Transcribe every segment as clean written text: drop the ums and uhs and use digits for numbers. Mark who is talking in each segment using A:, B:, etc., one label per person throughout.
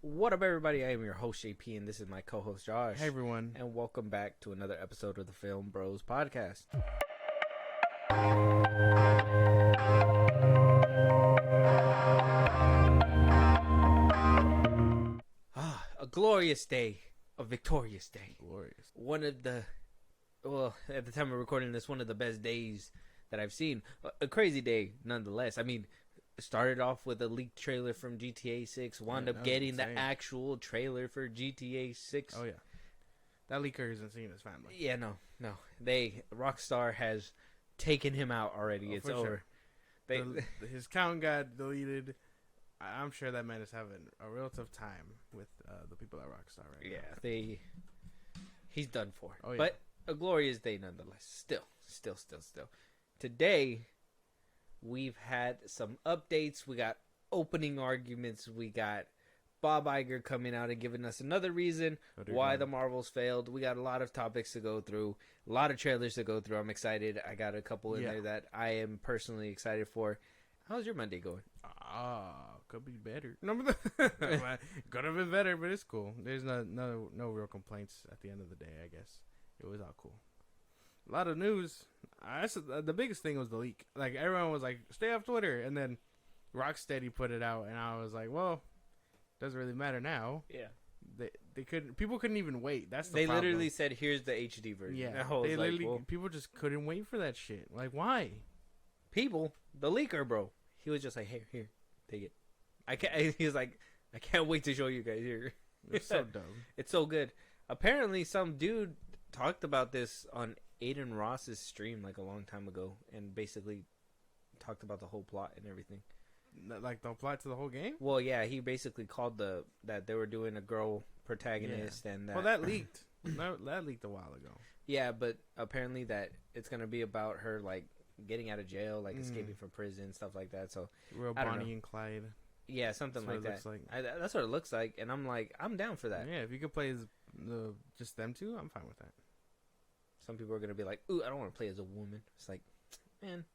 A: What up, everybody? I am your host, JP, and this is my co-host, Josh.
B: Hey, everyone.
A: And welcome back to another episode of the Film Bros Podcast. A glorious day. A victorious day.
B: Glorious.
A: One of the, well, at the time of recording this, one of the best days that I've seen. A crazy day, nonetheless. I mean, started off with a leaked trailer from GTA 6, wound up getting the actual trailer for GTA 6.
B: Oh, yeah. That leaker isn't seeing his family.
A: Yeah, no. Rockstar has taken him out already. It's over.
B: Sure. His account got deleted. I'm sure that man is having a real tough time with the people at Rockstar right now.
A: Yeah, he's done for.
B: Oh, yeah.
A: But a glorious day nonetheless. Still. Today, we've had some updates. We got opening arguments. We got Bob Iger coming out and giving us another reason why the Marvels failed. We got a lot of topics to go through, a lot of trailers to go through. I'm excited. I got a couple in there that I am personally excited for. How's your Monday going?
B: Could be better. Could have been better, but it's cool. There's no real complaints at the end of the day, I guess. It was all cool. A lot of news. The biggest thing was the leak. Like, everyone was like, stay off Twitter. And then Rocksteady put it out, and I was like, well, doesn't really matter now.
A: Yeah.
B: People couldn't even wait. That's the
A: They
B: problem.
A: literally said, here's the HD version.
B: Yeah. People just couldn't wait for that shit. Like, why?
A: The leaker, bro. He was just like, hey, here, take it. He was like, I can't wait to show you guys here.
B: It's so dumb.
A: It's so good. Apparently, some dude talked about this on Aiden Ross's stream like a long time ago, and basically talked about the whole plot and everything.
B: Like the plot to the whole game?
A: Well, yeah, he basically called that they were doing a girl protagonist, and that.
B: Well, that leaked. that leaked a while ago.
A: Yeah, but apparently that it's gonna be about her like getting out of jail, like escaping from prison, stuff like that. So
B: real Bonnie and Clyde.
A: Yeah, something like that. That's what it looks like, and I'm like, I'm down for that.
B: Yeah, if you could play as just them two, I'm fine with that.
A: Some people are gonna be like, "Ooh, I don't want to play as a woman." It's like, man,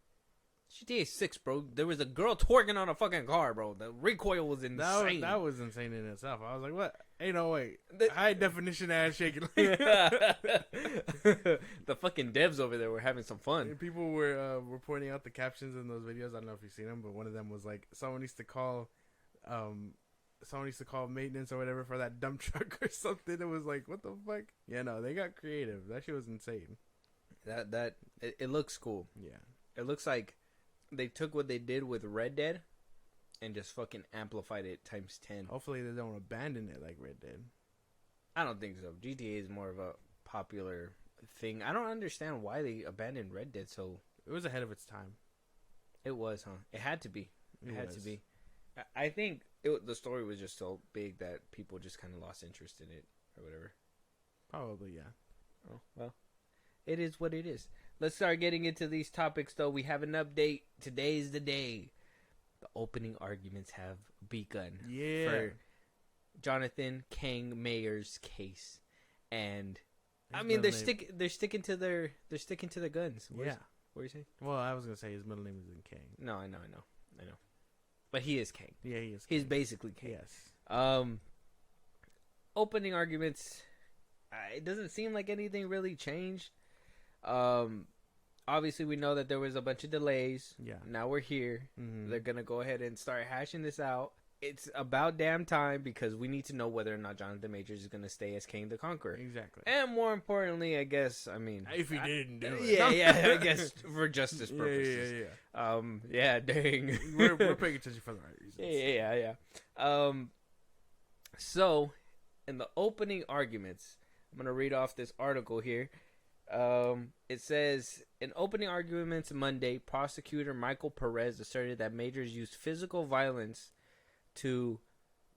A: GTA 6, bro. There was a girl twerking on a fucking car, bro. The recoil was insane.
B: That was insane in itself. I was like, what? Ain't no way. High definition ass shaking.
A: The fucking devs over there were having some fun.
B: People were pointing out the captions in those videos. I don't know if you've seen them, but one of them was like, someone needs to call maintenance or whatever for that dump truck or something. It was like, what the fuck? Yeah, no, they got creative. That shit was insane.
A: It looks cool.
B: Yeah.
A: It looks like they took what they did with Red Dead and just fucking amplified it times 10.
B: Hopefully they don't abandon it like Red Dead.
A: I don't think so. GTA is more of a popular thing. I don't understand why they abandoned Red Dead so...
B: It was ahead of its time.
A: It was, huh? It had to be. It had to be. I think the story was just so big that people just kind of lost interest in it or whatever.
B: Probably, yeah.
A: Oh, well. It is what it is. Let's start getting into these topics, though. We have an update. Today's the day. The opening arguments have begun for Jonathan Kang Mayer's case, and I mean they're sticking to their guns. What are you saying?
B: Well, I was gonna say his middle name isn't Kang.
A: No, I know, but he is Kang.
B: Yeah, he is.
A: He's basically Kang.
B: Yes.
A: Opening arguments. It doesn't seem like anything really changed. Obviously, we know that there was a bunch of delays.
B: Yeah.
A: Now we're here.
B: Mm-hmm.
A: They're going to go ahead and start hashing this out. It's about damn time because we need to know whether or not Jonathan Majors is going to stay as King the Conqueror.
B: Exactly.
A: And more importantly, I guess,
B: if he didn't do it.
A: Yeah, I guess for justice purposes.
B: Yeah.
A: Dang.
B: We're paying attention for the right reasons.
A: Yeah. So, in the opening arguments, I'm going to read off this article here. It says, in opening arguments Monday, prosecutor Michael Perez asserted that Majors used physical violence to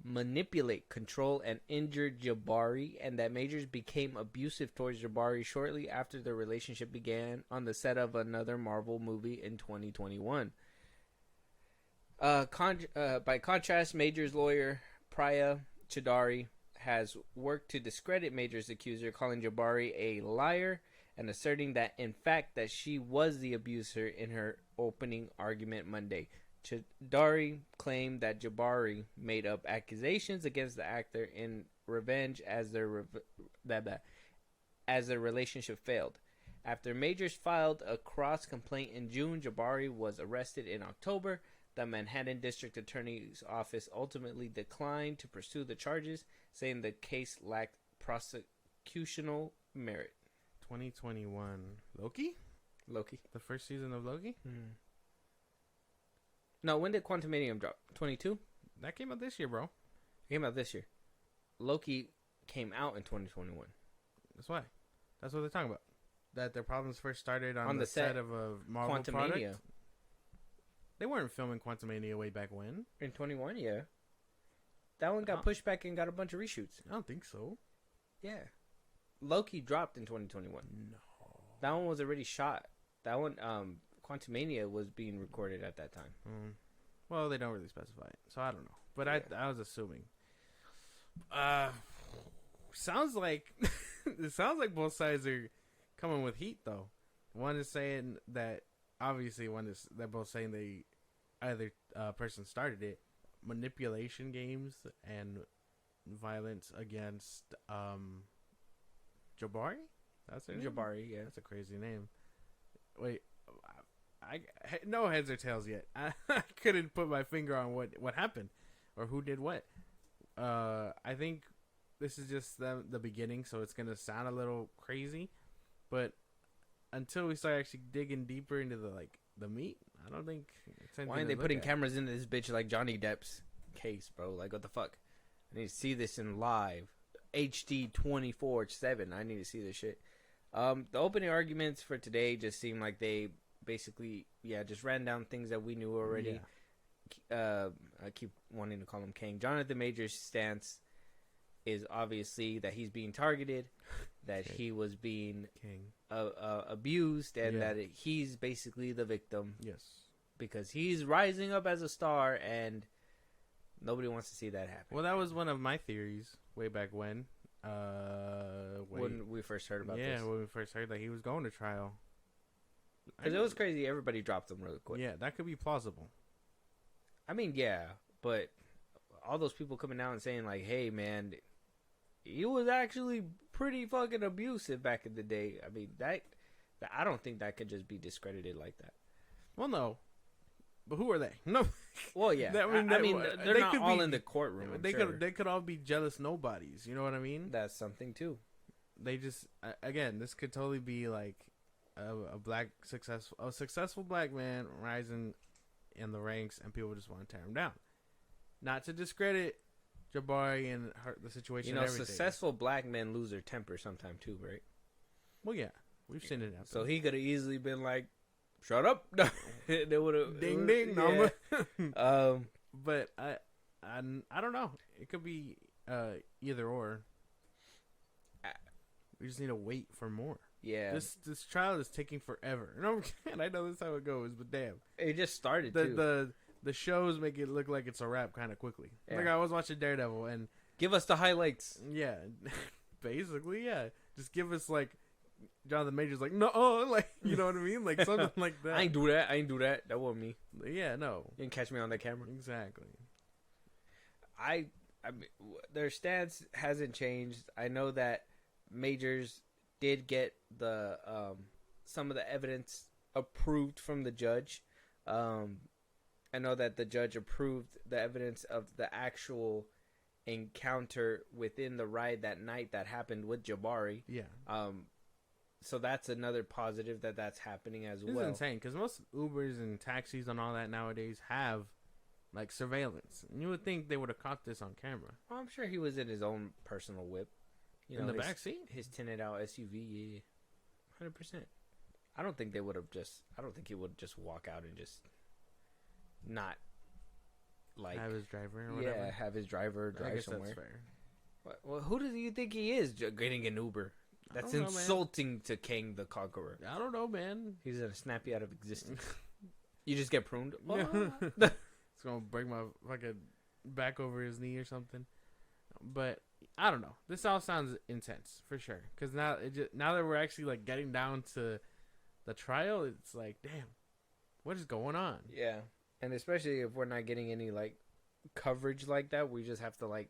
A: manipulate, control, and injure Jabari, and that Majors became abusive towards Jabari shortly after their relationship began on the set of another Marvel movie in 2021. By contrast, Majors' lawyer, Priya Chidari, has worked to discredit Majors' accuser, calling Jabari a liar and asserting that, in fact, that she was the abuser in her opening argument Monday. Chidari claimed that Jabari made up accusations against the actor in revenge as their relationship failed. After Majors filed a cross complaint in June, Jabari was arrested in October. The Manhattan District Attorney's Office ultimately declined to pursue the charges, saying the case lacked prosecutional merit.
B: 2021 Loki? The first season of Loki?
A: No, when did Quantumanium drop? 22?
B: That came out this year, bro.
A: It came out this year. Loki came out in 2021.
B: That's why. That's what they're talking about. That their problems first started on the set of a Marvel product. They weren't filming Quantumania way back when.
A: In 21, yeah. That one got pushed back and got a bunch of reshoots.
B: I don't think so.
A: Yeah. Loki dropped in 2021.
B: No.
A: That one was already shot. That one, Quantumania was being recorded at that time.
B: Well, they don't really specify it, so I don't know. But yeah. I was assuming. Sounds like it sounds like both sides are coming with heat, though. One is saying that obviously they're both saying they either person started it, manipulation games and violence against Jabari. That's it.
A: Jabari, yeah,
B: that's a crazy name. Wait, I no heads or tails yet. I couldn't put my finger on what happened or who did what. I think this is just the beginning, so it's gonna sound a little crazy, but until we start actually digging deeper into the meat, I don't think.
A: Why aren't they putting cameras into this bitch like Johnny Depp's case, bro? Like, what the fuck? I need to see this in live, HD 24/7. I need to see this shit. The opening arguments for today just seemed like they basically, just ran down things that we knew already. Yeah. I keep wanting to call him King. Jonathan Majors' stance is obviously that he's being targeted, that he was being abused, and that he's basically the victim.
B: Yes. Because
A: he's rising up as a star, and nobody wants to see that happen.
B: Well, that was one of my theories way back when.
A: When we first heard about this.
B: Yeah, when we first heard that he was going to trial.
A: Because it was crazy. Everybody dropped him really quick.
B: Yeah, that could be plausible.
A: I mean, yeah, but all those people coming out and saying, like, hey, man, he was actually pretty fucking abusive back in the day. I mean, that I don't think that could just be discredited like that.
B: Well, no. But who are they? No.
A: Well, yeah. I mean, they're not all in the courtroom.
B: They could all be jealous nobodies. You know what I mean?
A: That's something too.
B: They just again, this could totally be like a successful black man rising in the ranks, and people just want to tear him down. Not to discredit Jabari and the situation.
A: You know, successful black men lose their temper sometime too, right?
B: Well, yeah, we've seen it happen.
A: So he could have easily been like, "Shut up!" They would have
B: ding ding.
A: Yeah.
B: But I don't know. It could be either or. We just need to wait for more.
A: Yeah.
B: This trial is taking forever. No, I know this is how it goes, but damn,
A: it just started.
B: The shows make it look like it's a wrap kind of quickly. Yeah. Like I was watching Daredevil and
A: give us the highlights.
B: Yeah, basically, yeah. Just give us like Jonathan Majors, like no, like you know what I mean, like something like that.
A: I ain't do that. That wasn't me.
B: Yeah, no,
A: you didn't catch me on that camera.
B: Exactly.
A: I mean, their stance hasn't changed. I know that Majors did get the some of the evidence approved from the judge. I know that the judge approved the evidence of the actual encounter within the ride that night that happened with Jabari.
B: Yeah.
A: So that's another positive that's happening as well.
B: It's insane because most Ubers and taxis and all that nowadays have like surveillance. And you would think they would have caught this on camera.
A: Well, I'm sure he was in his own personal whip.
B: In the back seat?
A: His tinted out SUV, yeah. 100%. I don't think he would just walk out and just not like
B: have his driver or whatever.
A: Yeah, have his driver drive somewhere.
B: That's fair.
A: Well, who do you think he is getting an Uber? That's insulting to King the Conqueror.
B: I don't know, man.
A: He's gonna snap you out of existence. You just get pruned.
B: It's gonna break my fucking back over his knee or something. But I don't know. This all sounds intense for sure. Because now that we're actually like getting down to the trial, it's like, damn, what is going on?
A: Yeah. And especially if we're not getting any like coverage like that, we just have to like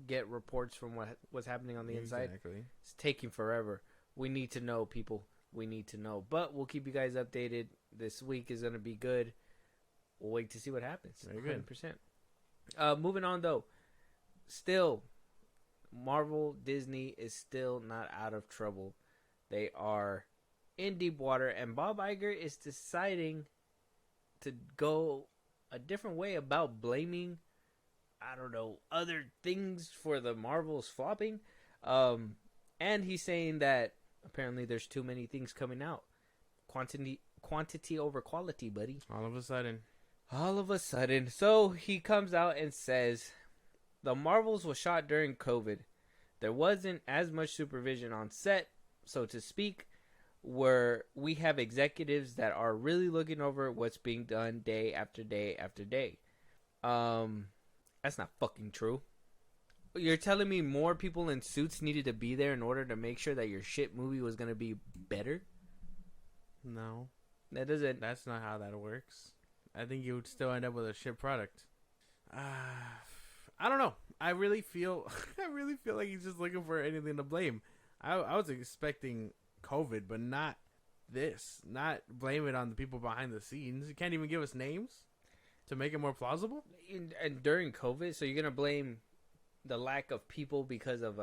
A: get reports from what's happening on the inside.
B: Exactly.
A: It's taking forever. We need to know, people. We need to know. But we'll keep you guys updated. This week is going to be good. We'll wait to see what happens.
B: Very good.
A: 100%. Moving on, though. Still, Marvel, Disney is still not out of trouble. They are in deep water. And Bob Iger is deciding to go a different way about blaming, I don't know, other things for the Marvels flopping. And he's saying that apparently there's too many things coming out. Quantity over quality, buddy.
B: All of a sudden.
A: So he comes out and says, the Marvels was shot during COVID. There wasn't as much supervision on set, so to speak, where we have executives that are really looking over what's being done day after day after day. That's not fucking true. You're telling me more people in suits needed to be there in order to make sure that your shit movie was going to be better?
B: No.
A: That's
B: not how that works. I think you would still end up with a shit product. I don't know. I really feel like he's just looking for anything to blame. I was expecting COVID, but not this. Not blame it on the people behind the scenes. You can't even give us names to make it more plausible.
A: And during COVID, so you're gonna blame the lack of people because of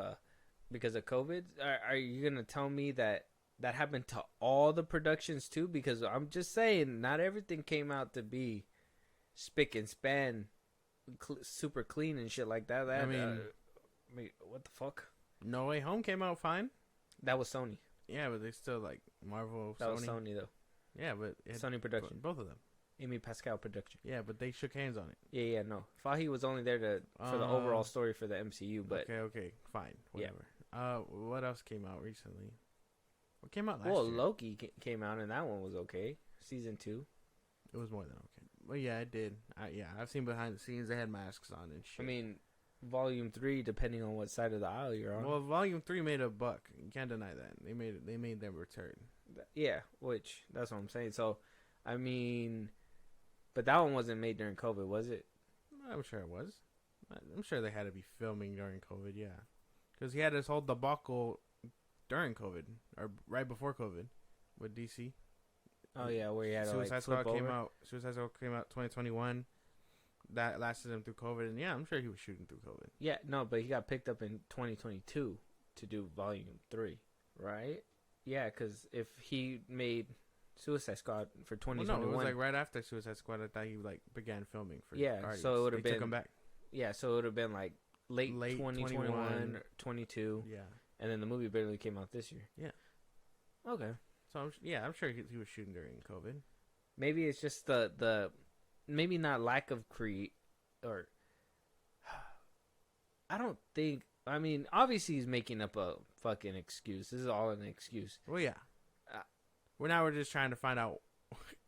A: COVID? Are you gonna tell me that happened to all the productions too? Because I'm just saying, not everything came out to be spick and span, super clean and shit like that. I mean, what the fuck?
B: No Way Home came out fine.
A: That was Sony.
B: Yeah, but they still like Marvel.
A: That
B: Sony.
A: was Sony though.
B: Yeah, but
A: Sony production.
B: Both of them.
A: Amy Pascal production.
B: Yeah, but they shook hands on it.
A: Yeah, no. Fahi was only there for the overall story for the MCU, but
B: okay, fine, whatever. Yeah. What else came out recently? What came out last year?
A: Well, Loki came out, and that one was okay. Season 2.
B: It was more than okay. Well, yeah, it did. I've seen behind the scenes. They had masks on and shit.
A: I mean, Volume 3, depending on what side of the aisle you're on.
B: Well, Volume 3 made $1. You can't deny that. They made their return.
A: Yeah, which that's what I'm saying. So, I mean, but that one wasn't made during COVID, was it?
B: I'm sure it was. I'm sure they had to be filming during COVID. Yeah, because he had this whole debacle during COVID or right before COVID with DC.
A: Oh yeah, where he had
B: Suicide Squad came out. Suicide Squad came out 2021. That lasted him through COVID, and yeah, I'm sure he was shooting through COVID.
A: Yeah, no, but he got picked up in 2022 to do Volume 3, right? Yeah, because if he made Suicide Squad for 2021,
B: well, no, it was like right after Suicide Squad. I thought he like began filming for Guardians.
A: So it would have been
B: took him back.
A: Yeah, so it would have been like late 2021, 22.
B: Yeah,
A: and then the movie barely came out this year.
B: Yeah.
A: Okay.
B: So I'm sure he was shooting during COVID.
A: Maybe it's just the maybe not lack of or I don't think. I mean, obviously he's making up a fucking excuse. This is all an excuse.
B: Well, yeah. We're just trying to find out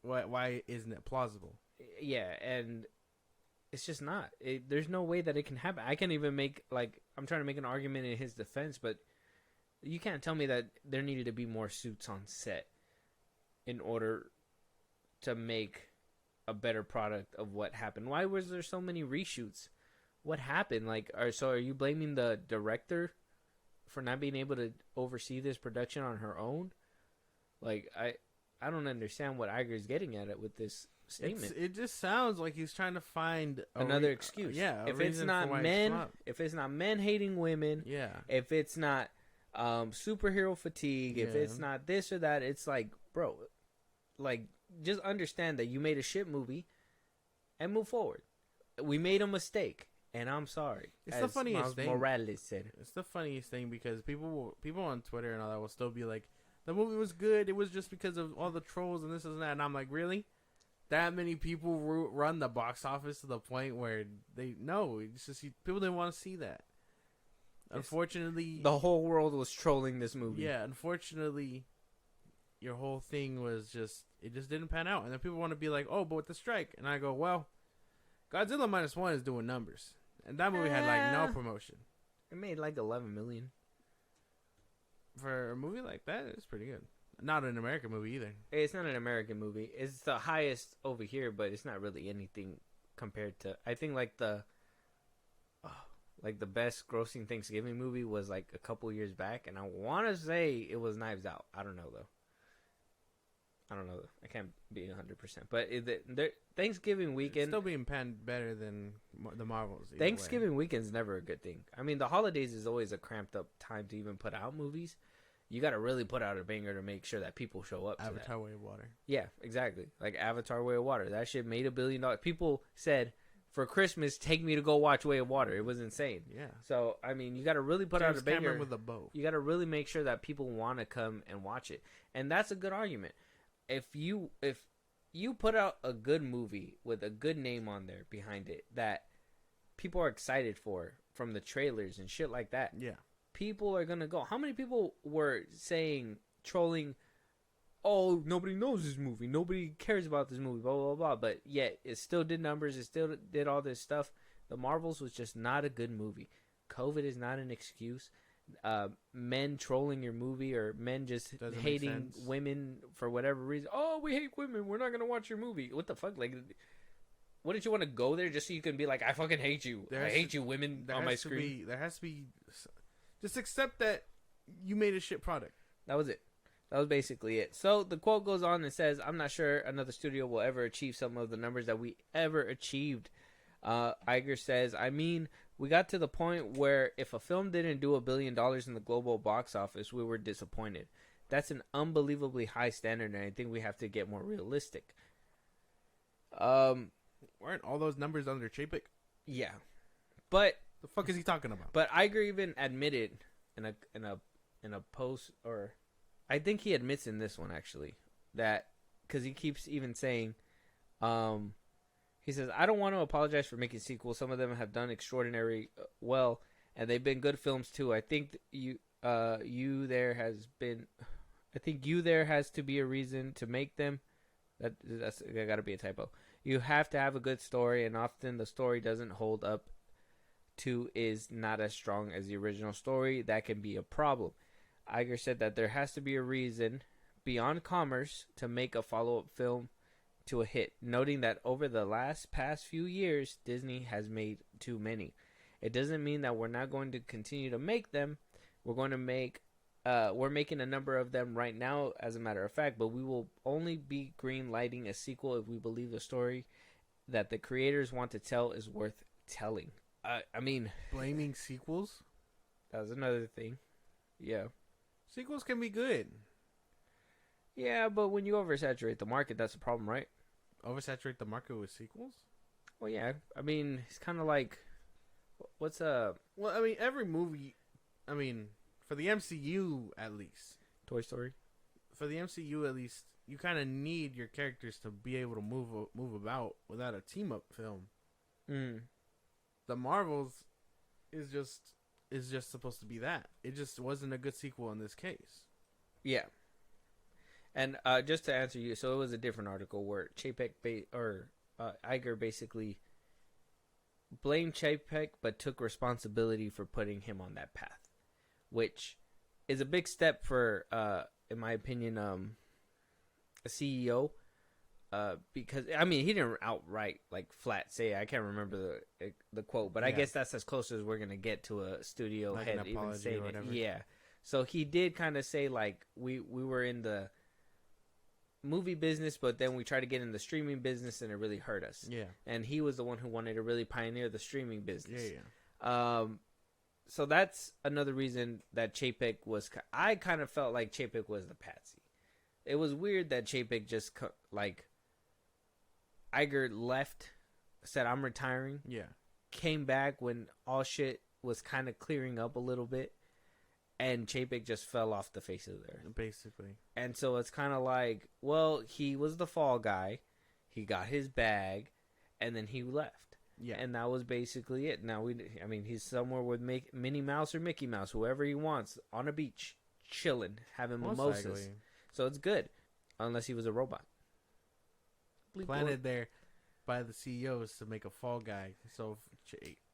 B: why isn't it plausible?
A: Yeah, and it's just not. There's no way that it can happen. I can't even make I'm trying to make an argument in his defense, but you can't tell me that there needed to be more suits on set in order to make a better product of what happened. Why was there so many reshoots? What happened? Are you blaming the director for not being able to oversee this production on her own? I don't understand what Iger's getting at it with this statement.
B: It just sounds like he's trying to find
A: another excuse.
B: If it's not
A: men hating women, if it's not superhero fatigue, if it's not this or that, it's like, bro, just understand that you made a shit movie and move forward. We made a mistake, and I'm sorry.
B: It's the funniest thing.
A: Morales said.
B: It's the funniest thing because people on Twitter and all that will still be like, the movie was good. It was just because of all the trolls and this and that. And I'm like, really? That many people run the box office to the point where it's just people didn't want to see that. Unfortunately,
A: the whole world was trolling this movie.
B: Yeah, unfortunately, your whole thing was it just didn't pan out. And then people want to be like, oh, but with the strike. And I go, well, Godzilla -1 is doing numbers. And that movie had no promotion.
A: It made $11 million.
B: For a movie like that, it's pretty good. Not an American movie either.
A: It's not an American movie. It's the highest over here, but it's not really anything compared to. I think like the best grossing Thanksgiving movie was like a couple years back, and I want to say it was Knives Out. I don't know though. I can't be 100%. But Thanksgiving weekend,
B: It's still being panned better than the Marvels. either
A: Thanksgiving
B: way.
A: weekend's never a good thing. I mean, the holidays is always a cramped up time to even put out movies. You got to really put out a banger to make sure that people show up.
B: Avatar: Way of Water.
A: Yeah, exactly. Like Avatar: Way of Water. That shit made $1 billion. People said, for Christmas, take me to go watch Way of Water. It was insane.
B: Yeah.
A: So, I mean, you got to really put out a
B: James
A: banger.
B: Cameron with a bow.
A: You got to really make sure that people want to come and watch it. And that's a good argument. If you put out a good movie with a good name on there behind it that people are excited for from the trailers and shit like that,
B: Yeah.
A: people are going to go. How many people were trolling, oh, nobody knows this movie, nobody cares about this movie, blah, blah, blah, but yet it still did numbers, it still did all this stuff. The Marvels was just not a good movie. COVID is not an excuse. Men trolling your movie or men just
B: Doesn't make
A: hating
B: sense.
A: women for whatever reason. Oh, we hate women, we're not going to watch your movie. What the fuck? Like, what did you want to go there just so you can be like, I fucking hate you. I hate you, women on my screen.
B: There has to be. Just accept that you made a shit product.
A: That was it. That was basically it. So the quote goes on and says, I'm not sure another studio will ever achieve some of the numbers that we ever achieved. Iger says, I mean, we got to the point where if a film didn't do $1 billion in the global box office, we were disappointed. That's an unbelievably high standard, and I think we have to get more realistic.
B: Weren't all those numbers under Chapek?
A: Yeah. But
B: The fuck is he talking about?
A: But Iger even admitted in a post, or I think he admits in this one actually, that because he keeps even saying, he says, I don't want to apologize for making sequels. Some of them have done extraordinary well, and they've been good films too. I think there has to be a reason to make them. That's got to be a typo. You have to have a good story, and often the story doesn't hold up to is not as strong as the original story. That can be a problem. Iger said that there has to be a reason beyond commerce to make a follow-up film to a hit, noting that over the past few years, Disney has made too many. It doesn't mean that we're not going to continue to make them. We're making a number of them right now, as a matter of fact, but we will only be green lighting a sequel if we believe the story that the creators want to tell is worth telling. I mean,
B: Blaming sequels?
A: that was another thing. Yeah.
B: Sequels can be good.
A: Yeah, but when you oversaturate the market, that's a problem, right?
B: Oversaturate the market with sequels?
A: Well, yeah. I mean, it's kind of like, what's
B: Well, I mean, every movie, for the MCU at least.
A: Toy Story?
B: For the MCU at least, you kind of need your characters to be able to move about without a team-up film. The Marvels is just supposed to be that. It just wasn't a good sequel in this case.
A: Yeah. And just to answer you, so it was a different article where Iger basically blamed Chapek but took responsibility for putting him on that path, which is a big step for, in my opinion, a CEO. Because I mean, he didn't outright like flat say. I can't remember the quote, but I guess that's as close as we're gonna get to a studio
B: Like
A: head
B: an
A: even
B: apology
A: saying
B: or
A: it.
B: whatever.
A: Yeah. So he did kind of say like we were in the movie business, but then we tried to get in the streaming business, and it really hurt us.
B: Yeah.
A: And he was the one who wanted to really pioneer the streaming business.
B: Yeah.
A: So that's another reason that Chapek was. I kind of felt like Chapek was the patsy. It was weird that Chapek just like. Iger left, said I'm retiring.
B: Yeah.
A: Came back when all shit was kind of clearing up a little bit, and Chapek just fell off the face of the earth.
B: Basically.
A: And so it's kind of like, well, he was the fall guy, he got his bag, and then he left.
B: Yeah.
A: And that was basically it. Now he's somewhere with Minnie Mouse or Mickey Mouse, whoever he wants, on a beach, chilling, having mimosas.
B: Likely.
A: So it's good, unless he was a robot.
B: Planted there by the CEOs to make a fall guy, so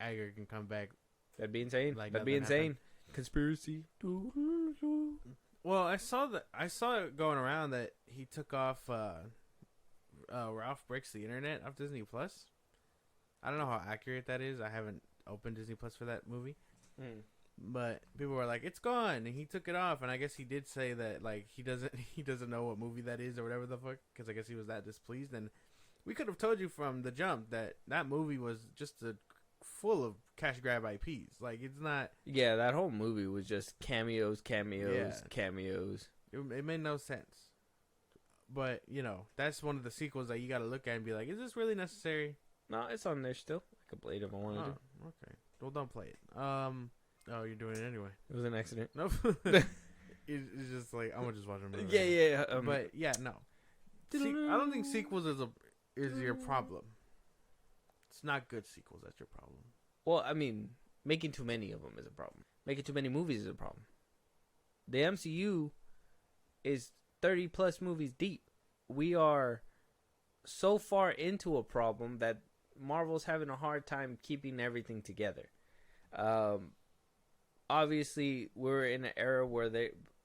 B: Iger can come back.
A: That'd be insane.
B: Like
A: That'd be
B: nothing
A: insane. Conspiracy.
B: Well, Well, I saw it going around that he took off Ralph Breaks the Internet off Disney Plus. I don't know how accurate that is. I haven't opened Disney Plus for that movie. But people were like, "It's gone," and he took it off. And I guess he did say that like he doesn't know what movie that is or whatever the fuck, because I guess he was that displeased. And we could have told you from the jump that movie was just full of cash grab IPs. Like, it's not.
A: Yeah, that whole movie was just cameos.
B: Yeah.
A: Cameos.
B: It made no sense. But that's one of the sequels that you got to look at and be like, "Is this really necessary?"
A: No, it's on there still. I could play it if I wanted to.
B: Okay. Well, don't play it. Oh, you're doing it anyway.
A: It was an accident.
B: Nope. It's just like, I'm gonna just watch a movie.
A: Yeah.
B: But yeah, no. I don't think sequels is your problem. It's not good sequels that's your problem.
A: Well, I mean, making too many of them is a problem. Making too many movies is a problem. The MCU is 30 plus movies deep. We are so far into a problem that Marvel's having a hard time keeping everything together. Obviously, we're in an era where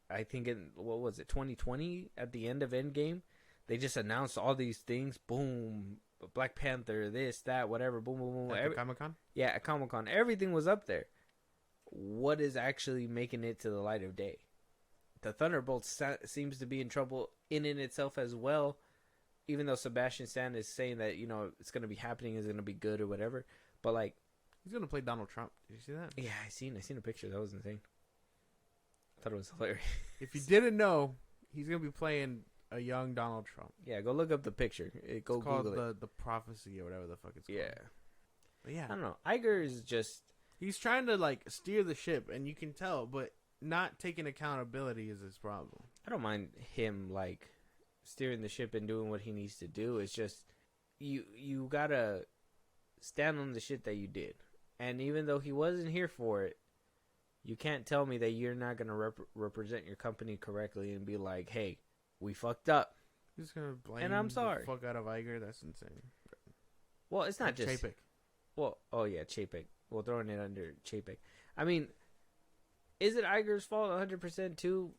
A: I think in, 2020, at the end of Endgame, they just announced all these things. Boom, Black Panther, this, that, whatever, boom, boom, boom.
B: At Comic-Con?
A: Yeah, at Comic-Con. Everything was up there. What is actually making it to the light of day? The Thunderbolt seems to be in trouble in itself as well, even though Sebastian Stan is saying that, it's going to be happening, it's going to be good or whatever. But, like,
B: he's going to play Donald Trump. Did you see that?
A: Yeah, I seen a picture. That was insane. I thought it was hilarious.
B: If you didn't know, he's going to be playing a young Donald Trump.
A: Yeah, go look up the picture. It's called
B: the Prophecy or whatever the fuck it's called.
A: Yeah.
B: But yeah.
A: I don't know. Iger is just...
B: He's trying to, like, steer the ship, and you can tell, but not taking accountability is his problem.
A: I don't mind him, like, steering the ship and doing what he needs to do. It's just, you gotta stand on the shit that you did. And even though he wasn't here for it, you can't tell me that you're not going to represent your company correctly and be like, hey, we fucked up.
B: He's going to blame
A: and I'm sorry.
B: The fuck out of Iger. That's insane.
A: Well, it's not just...
B: Chapek.
A: Well, oh yeah, Chapek. We're throwing it under Chapek. I mean, is it Iger's fault 100% too?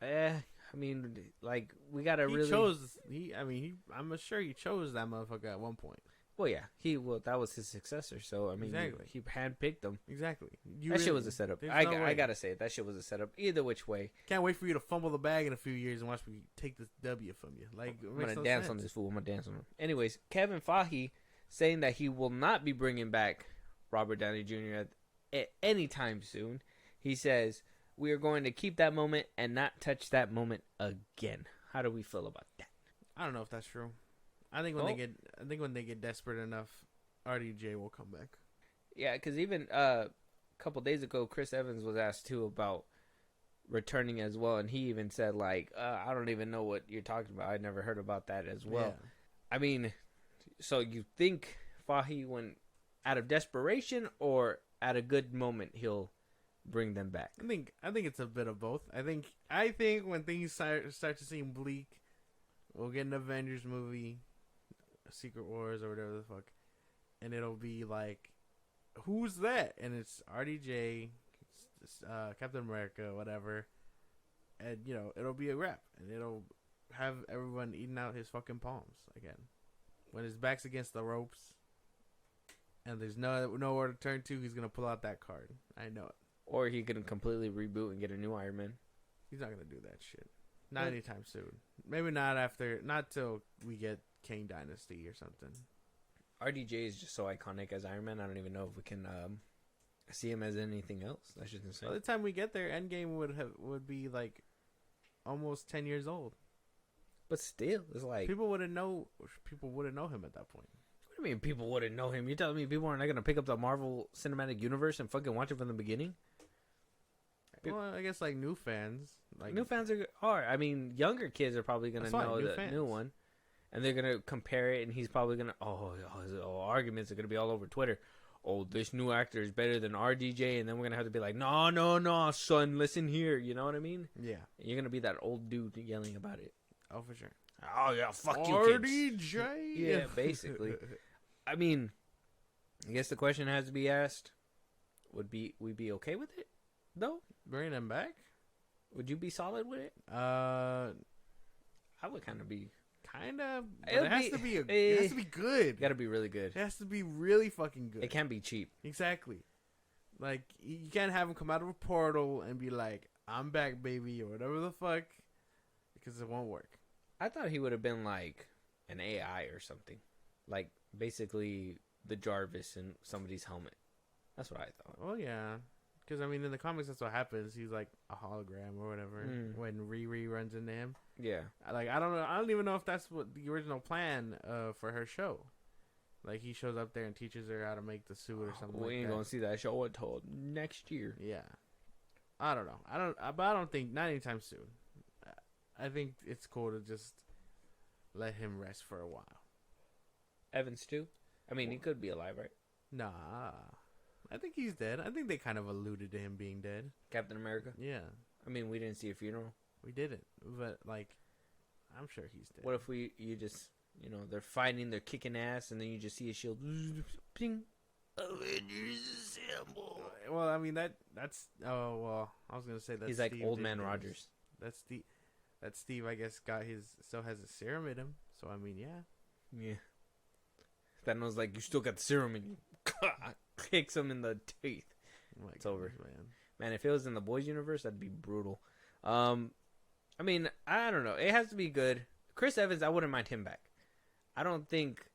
A: I mean, like, we got to really...
B: I'm sure he chose that motherfucker at one point.
A: Well, yeah, that was his successor. So I mean,
B: exactly.
A: He handpicked them.
B: Exactly.
A: Shit was a setup. I gotta say it. That shit was a setup. Either which way.
B: Can't wait for you to fumble the bag in a few years and watch me take this W from you. Like,
A: I'm gonna dance on this fool. I'm gonna dance on him. Anyways, Kevin Feige saying that he will not be bringing back Robert Downey Jr. at any time soon. He says we are going to keep that moment and not touch that moment again. How do we feel about that?
B: I don't know if that's true. I think when they get desperate enough, RDJ will come back.
A: Yeah, because even a couple days ago, Chris Evans was asked too about returning as well, and he even said like, "I don't even know what you're talking about. I never heard about that as well." Yeah. I mean, so you think Feige went out of desperation or at a good moment he'll bring them back?
B: I think it's a bit of both. I think when things start to seem bleak, we'll get an Avengers movie. Secret Wars or whatever the fuck, and it'll be like, who's that? And it's RDJ, Captain America, whatever, and it'll be a wrap, and it'll have everyone eating out his fucking palms again when his back's against the ropes, and there's nowhere to turn to. He's gonna pull out that card. I know it.
A: Or he can completely reboot and get a new Iron Man.
B: He's not gonna do that shit. Not anytime soon. Maybe not till we get Kane Dynasty or something.
A: RDJ is just so iconic as Iron Man. I don't even know if we can see him as anything else. That's just insane.
B: By the time we get there, Endgame would be like almost 10 years old.
A: But still, it's like
B: people wouldn't know him at that point.
A: What do you mean people wouldn't know him? You're telling me people are not gonna pick up the Marvel Cinematic Universe and fucking watch it from the beginning?
B: Well, I guess like new fans. Like
A: new fans are. I mean, younger kids are probably gonna know the new one, and they're gonna compare it. And he's probably gonna his arguments are gonna be all over Twitter. Oh, this new actor is better than RDJ, and then we're gonna have to be like, no, son, listen here. You know what I mean?
B: Yeah.
A: And you're gonna be that old dude yelling about it.
B: Oh, for sure.
A: Oh yeah, fuck you,
B: RDJ.
A: Yeah, basically. I mean, I guess the question has to be asked: would we be okay with it? Though
B: bringing them back?
A: Would you be solid with it?
B: I
A: would kind of be.
B: But it has to be it has to be good.
A: Got to be really good.
B: It has to be really fucking good.
A: It can't be cheap.
B: Exactly. Like, you can't have him come out of a portal and be like, "I'm back, baby," or whatever the fuck, because it won't work.
A: I thought he would have been like an AI or something, like basically the Jarvis in somebody's helmet. That's what I thought.
B: Oh yeah, because I mean, in the comics, that's what happens. He's like a hologram or whatever when Riri runs into him.
A: Yeah.
B: Like, I don't know. I don't even know if that's what the original plan for her show. Like, he shows up there and teaches her how to make the suit or something.
A: We ain't gonna see that show until next year.
B: Yeah. I don't know. But I don't think not anytime soon. I think it's cool to just let him rest for a while.
A: Evans too. I mean, he could be alive, right?
B: Nah. I think he's dead. I think they kind of alluded to him being dead.
A: Captain America.
B: Yeah.
A: I mean, we didn't see a funeral.
B: We didn't, but like, I'm sure he's dead.
A: What if you just, they're fighting, they're kicking ass, and then you just see a shield, ping, Avengers assemble.
B: Well, I mean that's I was gonna say that
A: he's
B: Steve
A: like Old Man Rogers.
B: That's Steve. I guess still has a serum in him. So I mean, yeah.
A: Thanos like, you still got the serum in you. Kicks him in the teeth.
B: Oh
A: it's over,
B: man.
A: If it was in the boys universe, that'd be brutal. I mean, I don't know. It has to be good. Chris Evans, I wouldn't mind him back. I don't think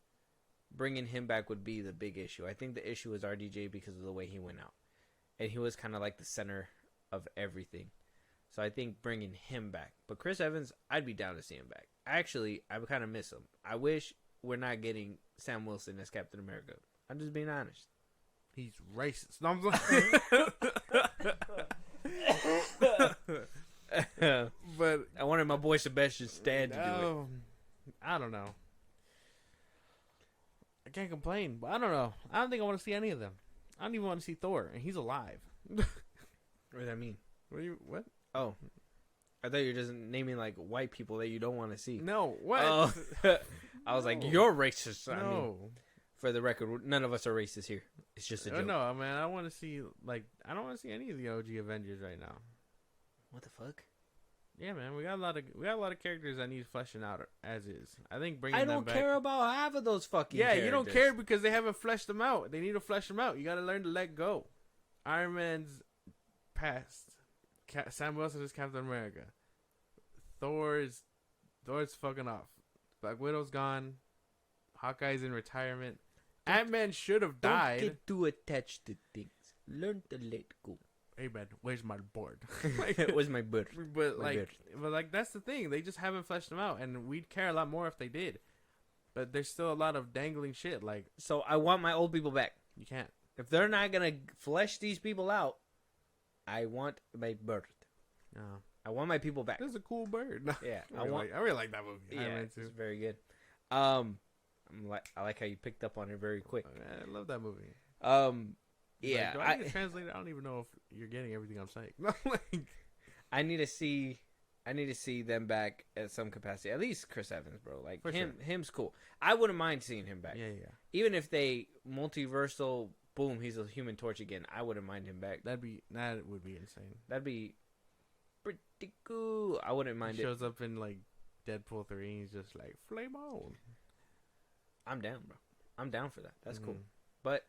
A: bringing him back would be the big issue. I think the issue is RDJ because of the way he went out. And he was kind of like the center of everything. So I think bringing him back. But Chris Evans, I'd be down to see him back. Actually, I would kind of miss him. I wish we're not getting Sam Wilson as Captain America. I'm just being honest.
B: He's racist. No, I'm
A: but I wanted my boy Sebastian Stan to do it.
B: I don't know. I can't complain, but I don't know. I don't think I want to see any of them. I don't even want to see Thor, and he's alive.
A: What does that mean?
B: What?
A: Oh, I thought you were just naming like white people that you don't want to see.
B: No, what?
A: Oh. I was like, you're racist.
B: No.
A: I mean, for the record, none of us are racist here. It's just a joke.
B: No, man. I want to see I don't want to see any of the OG Avengers right now.
A: What the fuck?
B: Yeah, man. We got a lot of characters that need fleshing out as is. I think bringing
A: I
B: them
A: don't
B: back.
A: care about half of those fucking.
B: Yeah,
A: characters.
B: you don't care because they haven't fleshed them out. They need to flesh them out. You got to learn to let go. Iron Man's passed. Sam Wilson is Captain America. Thor's fucking off. Black Widow's gone. Hawkeye's in retirement. Ant-Man should have died.
A: Don't get too attached to things. Learn to let go.
B: Hey man, where's my board?
A: Where's my bird?
B: But that's the thing. They just haven't fleshed them out, and we'd care a lot more if they did. But there's still a lot of dangling shit. Like,
A: so I want my old people back.
B: You can't.
A: If they're not gonna flesh these people out, I want my bird.
B: No.
A: I want my people back.
B: That's a cool bird.
A: Yeah,
B: I really like that movie.
A: Yeah, it's very good. I like how you picked up on it very quick.
B: I love that movie.
A: Yeah,
B: do I need to translate it? I don't even know if you're getting everything I'm saying.
A: I need to see them back at some capacity. At least Chris Evans, bro. Like him's cool. I wouldn't mind seeing him back.
B: Yeah.
A: Even if they multiversal, boom, he's a Human Torch again. I wouldn't mind him back.
B: That would be insane.
A: That'd be pretty cool. I wouldn't mind it.
B: Shows up in like Deadpool 3 and he's just like, flame on.
A: I'm down, bro. I'm down for that. That's cool. But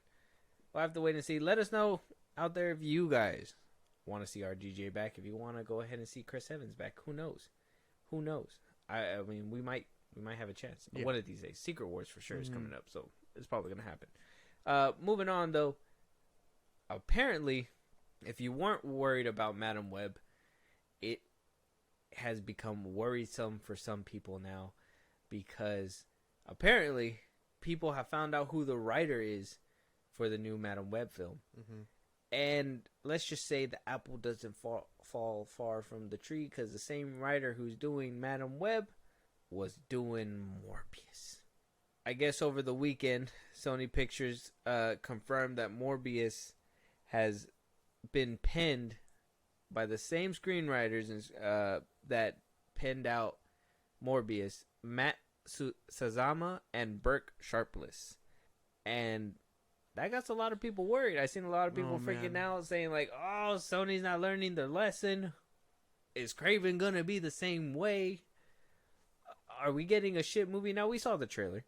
A: we'll have to wait and see. Let us know out there if you guys want to see our DJ back. If you want to go ahead and see Chris Evans back, who knows? I mean, we might have a chance. Yeah. One of these days. Secret Wars for sure is coming up, so it's probably going to happen. Moving on, though. Apparently, if you weren't worried about Madam Web, it has become worrisome for some people now because apparently people have found out who the writer is for the new Madam Web film. And let's just say the apple doesn't fall far from the tree because the same writer who's doing Madam Web was doing Morbius. I guess over the weekend, Sony Pictures confirmed that Morbius has been penned by the same screenwriters that penned out Morbius, Matt Sazama and Burke Sharpless. And that got a lot of people worried. I seen a lot of people freaking out saying like, oh, Sony's not learning their lesson. Is Craven gonna be the same way? Are we getting a shit movie? Now, we saw the trailer.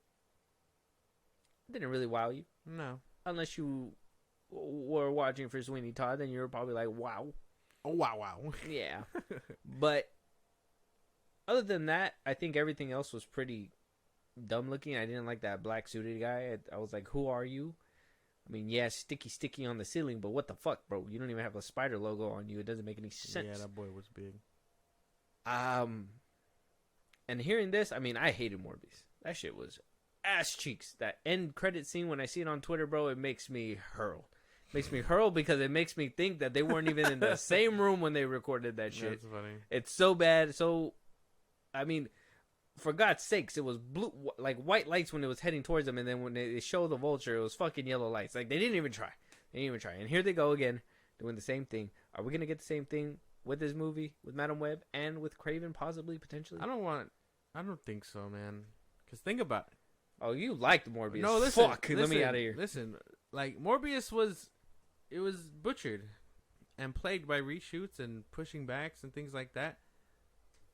A: It didn't really wow you.
B: No.
A: Unless you were watching for Sweeney Todd, then you were probably like, wow.
B: Oh, wow.
A: Yeah. But other than that, I think everything else was pretty dumb looking. I didn't like that black suited guy. I was like, who are you? I mean, yeah, sticky on the ceiling, but what the fuck, bro? You don't even have a spider logo on you. It doesn't make any sense.
B: Yeah, that boy was big.
A: And hearing this, I mean, I hated Morbius. That shit was ass cheeks. That end credit scene, when I see it on Twitter, bro, it makes me hurl. Makes me hurl because it makes me think that they weren't even in the same room when they recorded that shit.
B: That's funny.
A: It's so bad. So, I mean, for God's sakes, it was blue, like white lights when it was heading towards them, and then when they show the vulture, it was fucking yellow lights. Like, they didn't even try. And here they go again, doing the same thing. Are we gonna get the same thing with this movie, with Madam Web, and with Craven, possibly, potentially?
B: I don't think so, man. Because think about it.
A: Oh, you liked Morbius.
B: No, listen.
A: Fuck, let me out of here.
B: Listen, like, Morbius was butchered and plagued by reshoots and pushing backs and things like that.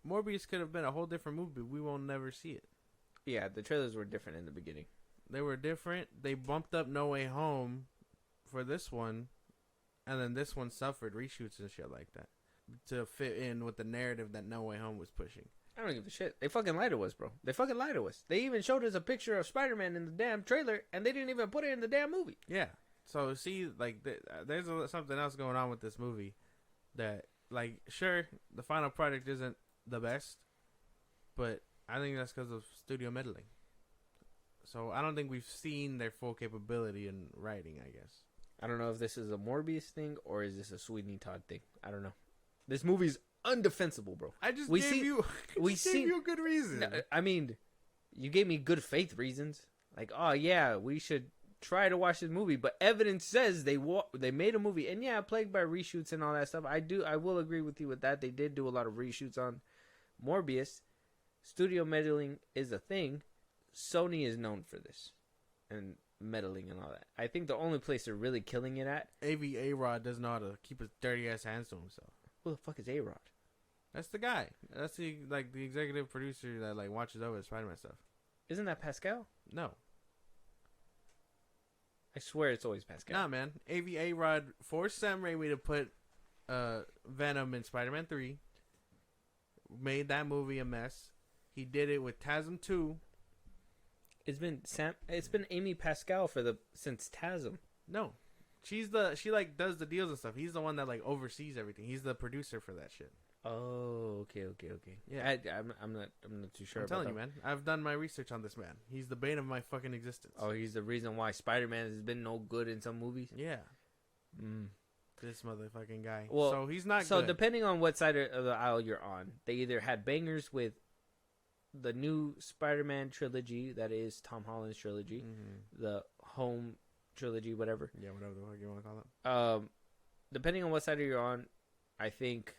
B: Morbius could have been a whole different movie, but we will never see it.
A: Yeah, the trailers were different in the beginning.
B: They were different. They bumped up No Way Home for this one, and then this one suffered reshoots and shit like that to fit in with the narrative that No Way Home was pushing.
A: I don't give a shit. They fucking lied to us, bro. They fucking lied to us. They even showed us a picture of Spider-Man in the damn trailer, and they didn't even put it in the damn movie.
B: Yeah. So, see, like, there's something else going on with this movie that, like, sure, the final product isn't the best, but I think that's because of studio meddling. So, I don't think we've seen their full capability in writing, I guess.
A: I don't know if this is a Morbius thing or is this a Sweeney Todd thing. I don't know. This movie's undefensible, bro.
B: I just gave you a good reason.
A: I mean, you gave me good faith reasons. Like, oh yeah, we should try to watch this movie, but evidence says they made a movie, and yeah, plagued by reshoots and all that stuff. I will agree with you with that. They did do a lot of reshoots on Morbius. Studio meddling is a thing. Sony is known for this and meddling and all that. I think the only place they're really killing it at,
B: A-Rod doesn't know how to keep his dirty ass hands to himself.
A: Who the fuck is A-Rod?
B: That's the guy. That's the executive producer that like watches over the Spider-Man stuff.
A: Isn't that Pascal?
B: No.
A: I swear it's always Pascal.
B: Nah, man. A-Rod forced Sam Raimi to put Venom in Spider-Man 3. Made that movie a mess. He did it with TASM 2.
A: It's been Amy Pascal since TASM.
B: No. She like does the deals and stuff. He's the one that like oversees everything. He's the producer for that shit.
A: Oh, okay. Yeah, I'm not too sure.
B: I'm telling you, man. I've done my research on this man. He's the bane of my fucking existence.
A: Oh, he's the reason why Spider-Man has been no good in some movies.
B: Yeah. This motherfucking guy.
A: Well,
B: so he's not.
A: So
B: good.
A: Depending on what side of the aisle you're on, they either had bangers with the new Spider-Man trilogy, that is Tom Holland's trilogy, the Home trilogy, whatever.
B: Yeah, whatever the fuck you want to call it.
A: Depending on what side you're on, I think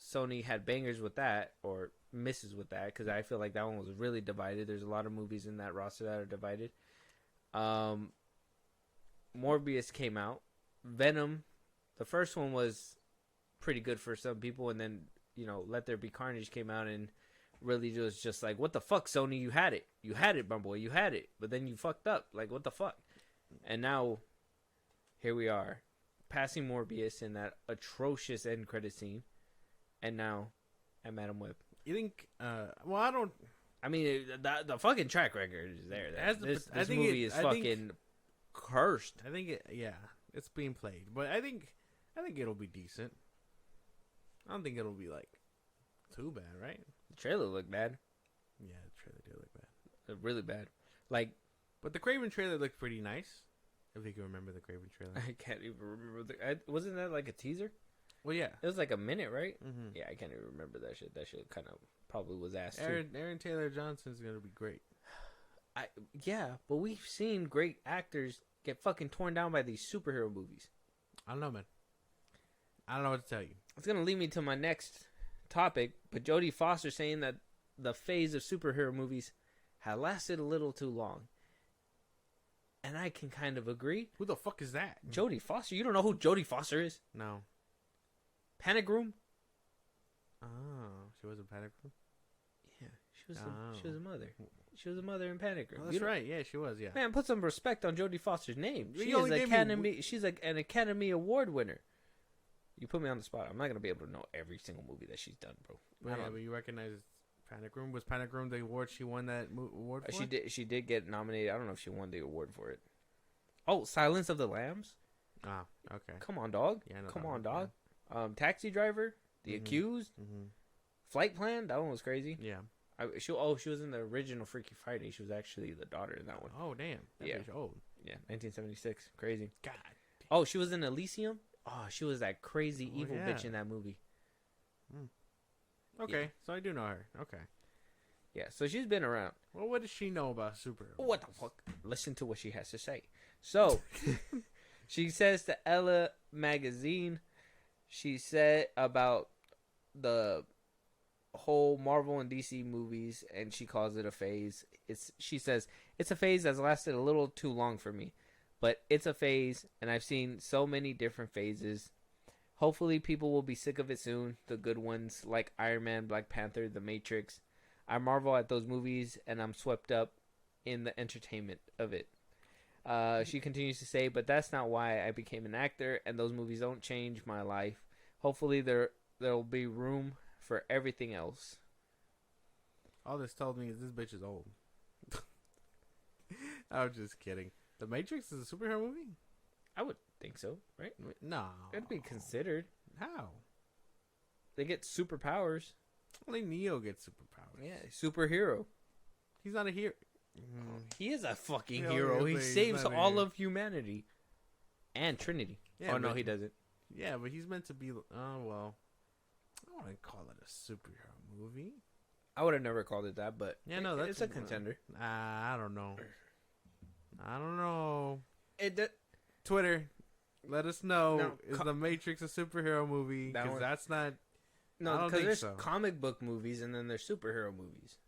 A: Sony had bangers with that or misses with that, because I feel like that one was really divided. There's a lot of movies in that roster that are divided. Morbius came out. Venom, the first one was pretty good for some people, and then Let There Be Carnage came out and really was just like, what the fuck, Sony, you had it, my boy, you had it, but then you fucked up, like, what the fuck. And now here we are, passing Morbius in that atrocious end credit scene, and now at Madam Web.
B: You think? Well, I don't.
A: I mean, the fucking track record is there. This movie is fucking cursed.
B: I think it's being played, but I think it'll be decent. I don't think it'll be like too bad, right?
A: The trailer looked bad.
B: Yeah, the trailer did look bad.
A: Really bad. Like,
B: but the Craven trailer looked pretty nice. If you can remember the Craven trailer,
A: I can't even remember. Wasn't that like a teaser?
B: Well, yeah,
A: it was like a minute, right?
B: Mm-hmm.
A: Yeah, I can't even remember that shit. That shit kind of probably was ass
B: too. Aaron Taylor Johnson's gonna be great.
A: Yeah, but we've seen great actors get fucking torn down by these superhero movies.
B: I don't know, man. I don't know what to tell you.
A: It's gonna lead me to my next topic, but Jodie Foster saying that the phase of superhero movies had lasted a little too long. And I can kind of agree.
B: Who the fuck is that?
A: Jodie Foster? You don't know who Jodie Foster is?
B: No.
A: Panic Room?
B: Oh, she was in Panic Room.
A: Yeah, she was a mother. She was a mother in Panic Room.
B: Oh, that's right. Yeah, she was. Yeah.
A: Man, put some respect on Jodie Foster's name.
B: You
A: She
B: only
A: is
B: gave
A: Academy. She's like an Academy Award winner. You put me on the spot. I'm not gonna be able to know every single movie that she's done, bro.
B: But, yeah, but you recognize Panic Room. Was Panic Room the award she won that award for?
A: She did. She did get nominated. I don't know if she won the award for it. Oh, Silence of the Lambs.
B: Ah, okay.
A: Come on, dog.
B: Yeah, I know
A: Come
B: that
A: on,
B: one,
A: dog. Taxi Driver. The Accused.
B: Mm-hmm.
A: Flight Plan. That one was crazy.
B: Yeah.
A: She was in the original Freaky Friday. She was actually the daughter in that one.
B: Oh, damn. That
A: Yeah.
B: bitch old.
A: Yeah, 1976. Crazy.
B: God.
A: Oh, she was in Elysium. Oh, she was that crazy evil
B: yeah.
A: bitch in that movie.
B: Okay,
A: Yeah.
B: so I do know her. Okay.
A: Yeah, so she's been around.
B: Well, what does she know about superheroes?
A: What the fuck? Listen to what she has to say. So, she says to Ella magazine, she said about the whole Marvel and DC movies, and she calls it a phase. She says it's a phase that's lasted a little too long for me, but it's a phase, and I've seen so many different phases. Hopefully, people will be sick of it soon. The good ones like Iron Man, Black Panther, The Matrix. I marvel at those movies, and I'm swept up in the entertainment of it. She continues to say, but that's not why I became an actor, and those movies don't change my life. Hopefully, there'll be room for everything else.
B: All this told me is this bitch is old. I was just kidding. The Matrix is a superhero movie?
A: I would think so, right?
B: No.
A: It'd be considered.
B: How?
A: They get superpowers.
B: Only Neo gets superpowers.
A: Yeah, superhero.
B: He's not a hero.
A: He is a fucking
B: Yeah,
A: hero. He
B: he's
A: saves
B: not a
A: all
B: hero.
A: of humanity. And Trinity.
B: Yeah,
A: Oh, no,
B: but-
A: he doesn't.
B: Yeah, but he's meant to be. Oh, well. I don't want to call it a superhero movie.
A: I would have never called it that, but
B: Yeah, no, that's
A: it's a contender.
B: I don't know. I don't know.
A: It
B: Twitter, let us know.
A: No,
B: Is The Matrix a superhero movie?
A: That
B: Because
A: one-
B: that's not. I
A: No,
B: don't
A: because
B: think
A: there's
B: so.
A: comic book movies and then there's superhero movies.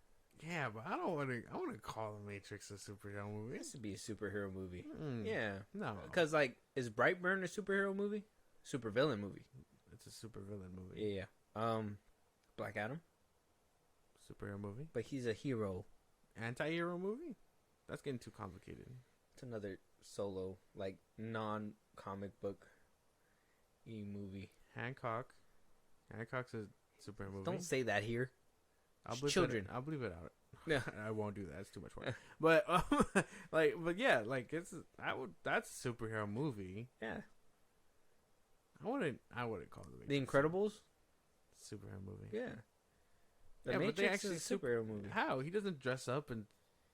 B: Yeah, but I don't want to. I want to call The Matrix a superhero movie.
A: It has to be a superhero movie.
B: Mm,
A: Yeah.
B: No.
A: Because, like, is Brightburn a superhero movie? Supervillain movie.
B: It's a supervillain movie.
A: Yeah. Black Adam.
B: Superhero movie.
A: But he's a hero.
B: Anti-hero movie? That's getting too complicated.
A: It's another solo, like, non-comic book movie.
B: Hancock. Hancock's a superhero movie.
A: Don't say that here.
B: I'll bleep
A: children.
B: I'll bleep it out.
A: Yeah.
B: I won't do that. It's too much work. But but yeah, like that's a superhero movie.
A: Yeah.
B: I wouldn't call it
A: The Incredibles?
B: superhero movie.
A: Yeah. The
B: Yeah, but they
A: Matrix
B: actually
A: is a superhero movie.
B: How? He doesn't dress up and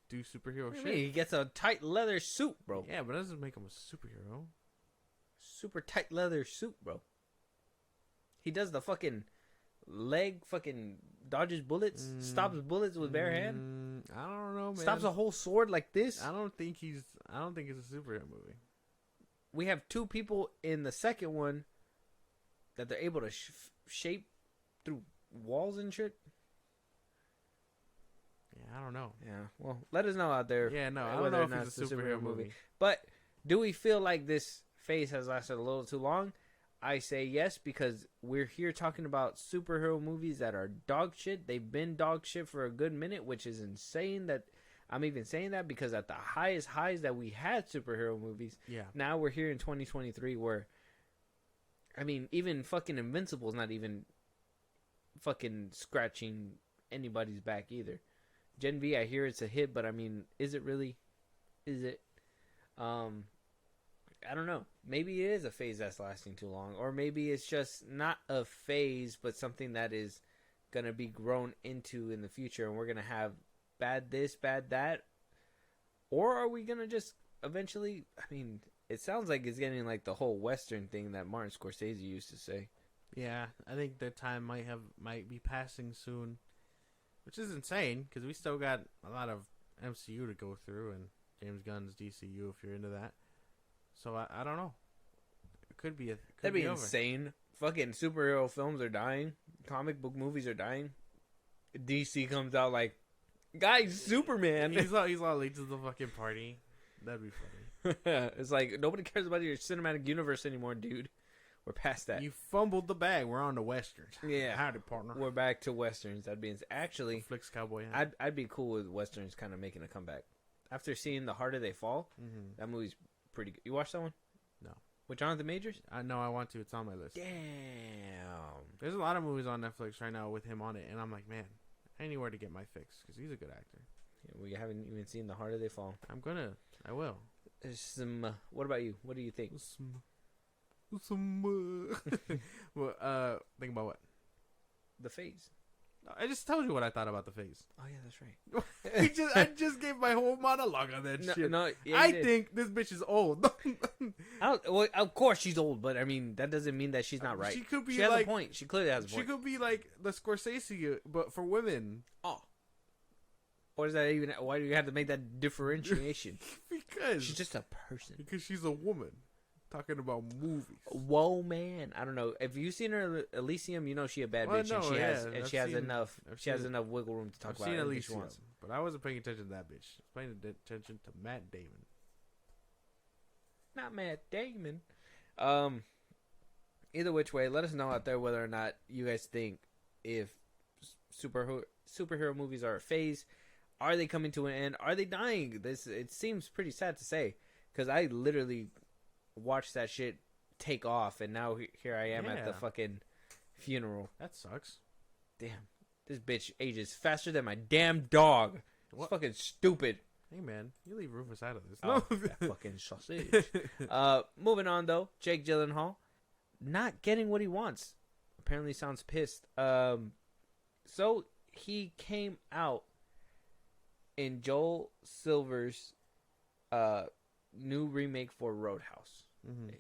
B: do superhero
A: What do you
B: shit.
A: mean? He gets a tight leather suit, bro.
B: Yeah, but that doesn't make him a superhero.
A: Super tight leather suit, bro. He does the fucking leg, fucking dodges bullets, stops bullets with bare hand,
B: I don't know, man.
A: stops a whole sword like this.
B: I don't think it's a superhero movie.
A: We have two people in the second one that they're able to shape through walls and shit.
B: Yeah, I don't know.
A: Yeah, well, let us know out there.
B: Yeah, no, I don't
A: whether
B: know
A: or
B: if
A: not
B: it's a superhero movie.
A: But do we feel like this phase has lasted a little too long? I say yes, because we're here talking about superhero movies that are dog shit. They've been dog shit for a good minute, which is insane that I'm even saying that, because at the highest highs that we had superhero movies,
B: Yeah.
A: now we're here in 2023 where, I mean, even fucking Invincible's not even fucking scratching anybody's back either. Gen V, I hear it's a hit, but I mean, is it really? Is it? I don't know. Maybe it is a phase that's lasting too long, or maybe it's just not a phase, but something that is gonna be grown into in the future, and we're gonna have bad this, bad that, or are we gonna just eventually? I mean, it sounds like it's getting like the whole Western thing that Martin Scorsese used to say.
B: Yeah, I think the time might be passing soon, which is insane because we still got a lot of MCU to go through and James Gunn's DCU if you're into that. So I don't know. It could be
A: That'd be
B: over.
A: insane. Fucking superhero films are dying. Comic book movies are dying. DC comes out like, guys, Superman.
B: He's all late to the fucking party. That'd be funny.
A: It's like nobody cares about your cinematic universe anymore, dude. We're past that.
B: You fumbled the bag. We're on the westerns.
A: Yeah.
B: Howdy, partner.
A: We're back to westerns. That means actually,
B: Flicks cowboy hat.
A: I'd be cool with westerns kind of making a comeback. After seeing The Harder They Fall, that movie's pretty good. You watched that one?
B: No.
A: With Jonathan Majors?
B: I know I want to. It's on my list.
A: Damn.
B: There's a lot of movies on Netflix right now with him on it, and I'm like, man, anywhere to get my fix because he's a good actor.
A: Yeah, we haven't even seen The Harder They Fall.
B: I will.
A: There's some. What about you? What do you think?
B: Well, think about what?
A: The Phase.
B: I just told you what I thought about the Phase.
A: Oh yeah, that's right.
B: I just gave my whole monologue on that shit.
A: No, yeah,
B: I think this bitch is old.
A: well, of course she's old, but I mean that doesn't mean that she's not right.
B: She could be.
A: She has a point. She clearly has a point.
B: She could be like the Scorsese, but for women.
A: Oh. What is that even? Why do you have to make that differentiation?
B: Because
A: she's just a person.
B: Because she's a woman talking about movies.
A: Whoa, man! I don't know. If you've seen her Elysium, you know she a bad bitch, and she has enough. She has enough wiggle room to talk about. I've seen Elysium,
B: but I wasn't paying attention to that bitch. I was paying attention to Matt Damon.
A: Not Matt Damon. Either which way, let us know out there whether or not you guys think if superhero movies are a phase. Are they coming to an end? Are they dying? It seems pretty sad to say, because I literally watched that shit take off, and now here I am at the fucking funeral.
B: That sucks.
A: Damn, this bitch ages faster than my damn dog. It's fucking stupid.
B: Hey man, you leave Rufus out of this.
A: Oh, that fucking sausage. Moving on though, Jake Gyllenhaal not getting what he wants. Apparently sounds pissed. So he came out in Joel Silver's new remake for Roadhouse.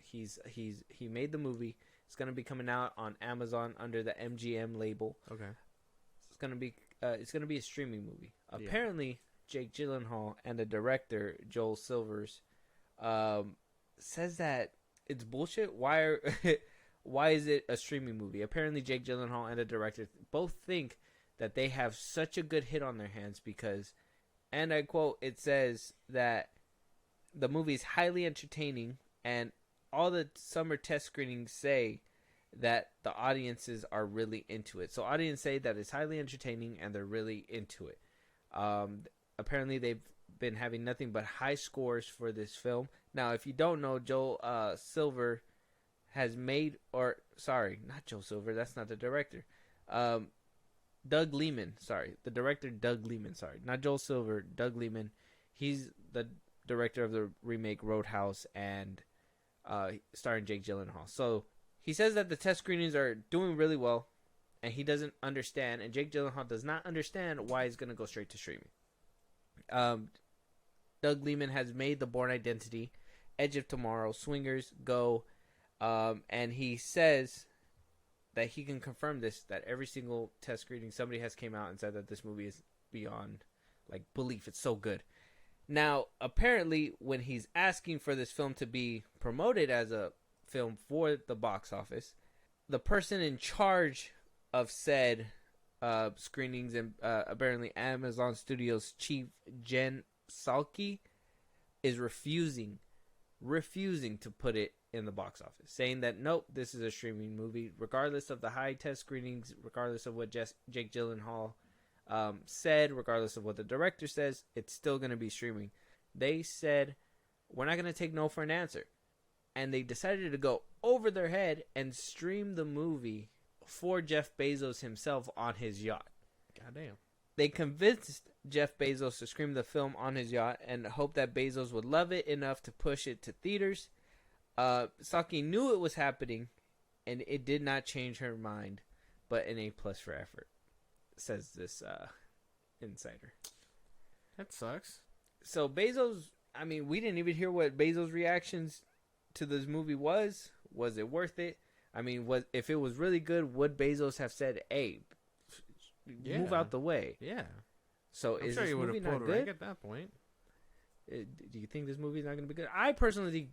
A: He made the movie. It's gonna be coming out on Amazon under the MGM label.
B: Okay.
A: It's gonna be a streaming movie. Apparently, Jake Gyllenhaal and the director Joel Silvers says that it's bullshit. Why is it a streaming movie? Apparently, Jake Gyllenhaal and the director both think that they have such a good hit on their hands because, and I quote, it says that the movie is highly entertaining, and all the summer test screenings say that the audiences are really into it. So audience say that it's highly entertaining and they're really into it. Apparently they've been having nothing but high scores for this film. Now, if you don't know, Joel Silver has made, not Joel Silver, that's not the director. Doug Liman, the director Doug Liman, not Joel Silver, Doug Liman. He's the director of the remake Roadhouse and starring Jake Gyllenhaal. So he says that the test screenings are doing really well, and he doesn't understand, and Jake Gyllenhaal does not understand why he's going to go straight to streaming. Doug Liman has made The Bourne Identity, Edge of Tomorrow, Swingers, Go, and he says that he can confirm this, that every single test screening somebody has came out and said that this movie is beyond belief. It's so good. Now, apparently, when he's asking for this film to be promoted as a film for the box office, the person in charge of said screenings and apparently Amazon Studios chief Jen Salke is refusing to put it in the box office, saying that nope, this is a streaming movie, regardless of the high test screenings, regardless of what Jake Gyllenhaal said, regardless of what the director says, it's still going to be streaming. They said, we're not going to take no for an answer. And they decided to go over their head and stream the movie for Jeff Bezos himself on his yacht.
B: Goddamn.
A: They convinced Jeff Bezos to stream the film on his yacht and hoped that Bezos would love it enough to push it to theaters. Saki knew it was happening, and it did not change her mind, but an A+ for effort, says this insider.
B: That sucks.
A: So Bezos, I mean, we didn't even hear what Bezos' reactions to this movie was. Was it worth it? I mean, if it was really good, would Bezos have said, "Hey, move out the way"?
B: Yeah.
A: So
B: I'm
A: is
B: sure
A: this
B: he would
A: movie
B: have
A: not
B: pulled
A: good?
B: rank at that point.
A: Do you think this movie is not going to be good? I personally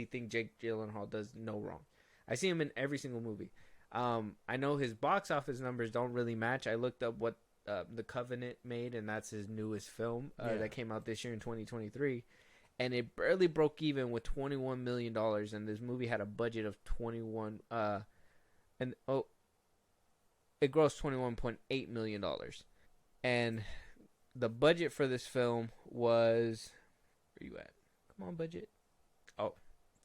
A: think Jake Gyllenhaal does no wrong. I see him in every single movie. I know his box office numbers don't really match. I looked up what The Covenant made, and that's his newest film that came out this year in 2023. and it barely broke even with $21 million. And this movie had a budget of 21. And it grossed $21.8 million. And the budget for this film was, where you at? Come on, budget. Oh,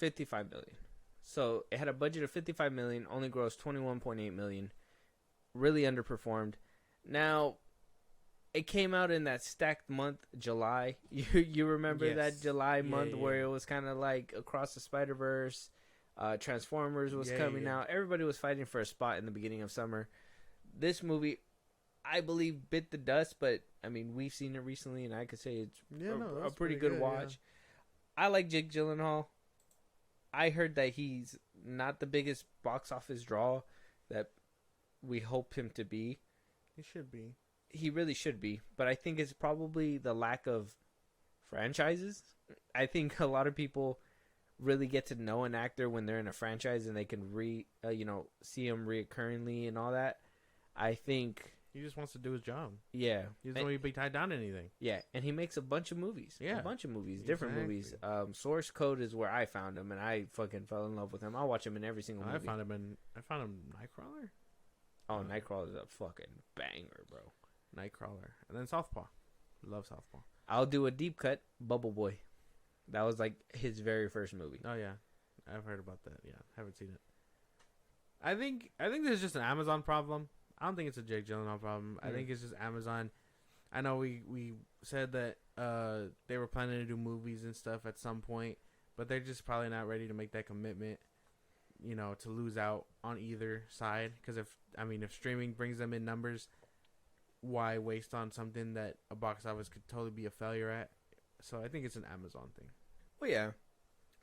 A: $55 million. So it had a budget of $55 million, only grossed $21.8 million. Really underperformed. Now, it came out in that stacked month, July. You remember that July month where it was kind of like Across the Spider-Verse, Transformers was coming out. Everybody was fighting for a spot in the beginning of summer. This movie, I believe, bit the dust, but I mean, we've seen it recently, and I could say it's a pretty good watch. Yeah. I like Jake Gyllenhaal. I heard that he's not the biggest box office draw that we hope him to be.
B: He should be.
A: He really should be, but I think it's probably the lack of franchises. I think a lot of people really get to know an actor when they're in a franchise and they can see him reoccurringly and all that. I think
B: he just wants to do his job.
A: Yeah,
B: he doesn't want to be tied down to anything.
A: Yeah, and he makes a bunch of movies.
B: Yeah,
A: a bunch of movies, different movies. Source Code is where I found him, and I fucking fell in love with him. I'll watch him in every single movie.
B: I found him Nightcrawler.
A: Oh, Nightcrawler is a fucking banger, bro.
B: Nightcrawler, and then Southpaw. Love Southpaw.
A: I'll do a deep cut. Bubble Boy. That was like his very first movie.
B: Oh yeah, I've heard about that. Yeah, haven't seen it. I think this is just an Amazon problem. I don't think it's a Jake Gyllenhaal problem. I think it's just Amazon. I know we said that they were planning to do movies and stuff at some point, but they're just probably not ready to make that commitment. To lose out on either side. Because if streaming brings them in numbers, why waste on something that a box office could totally be a failure at? So I think it's an Amazon thing.
A: Well, yeah.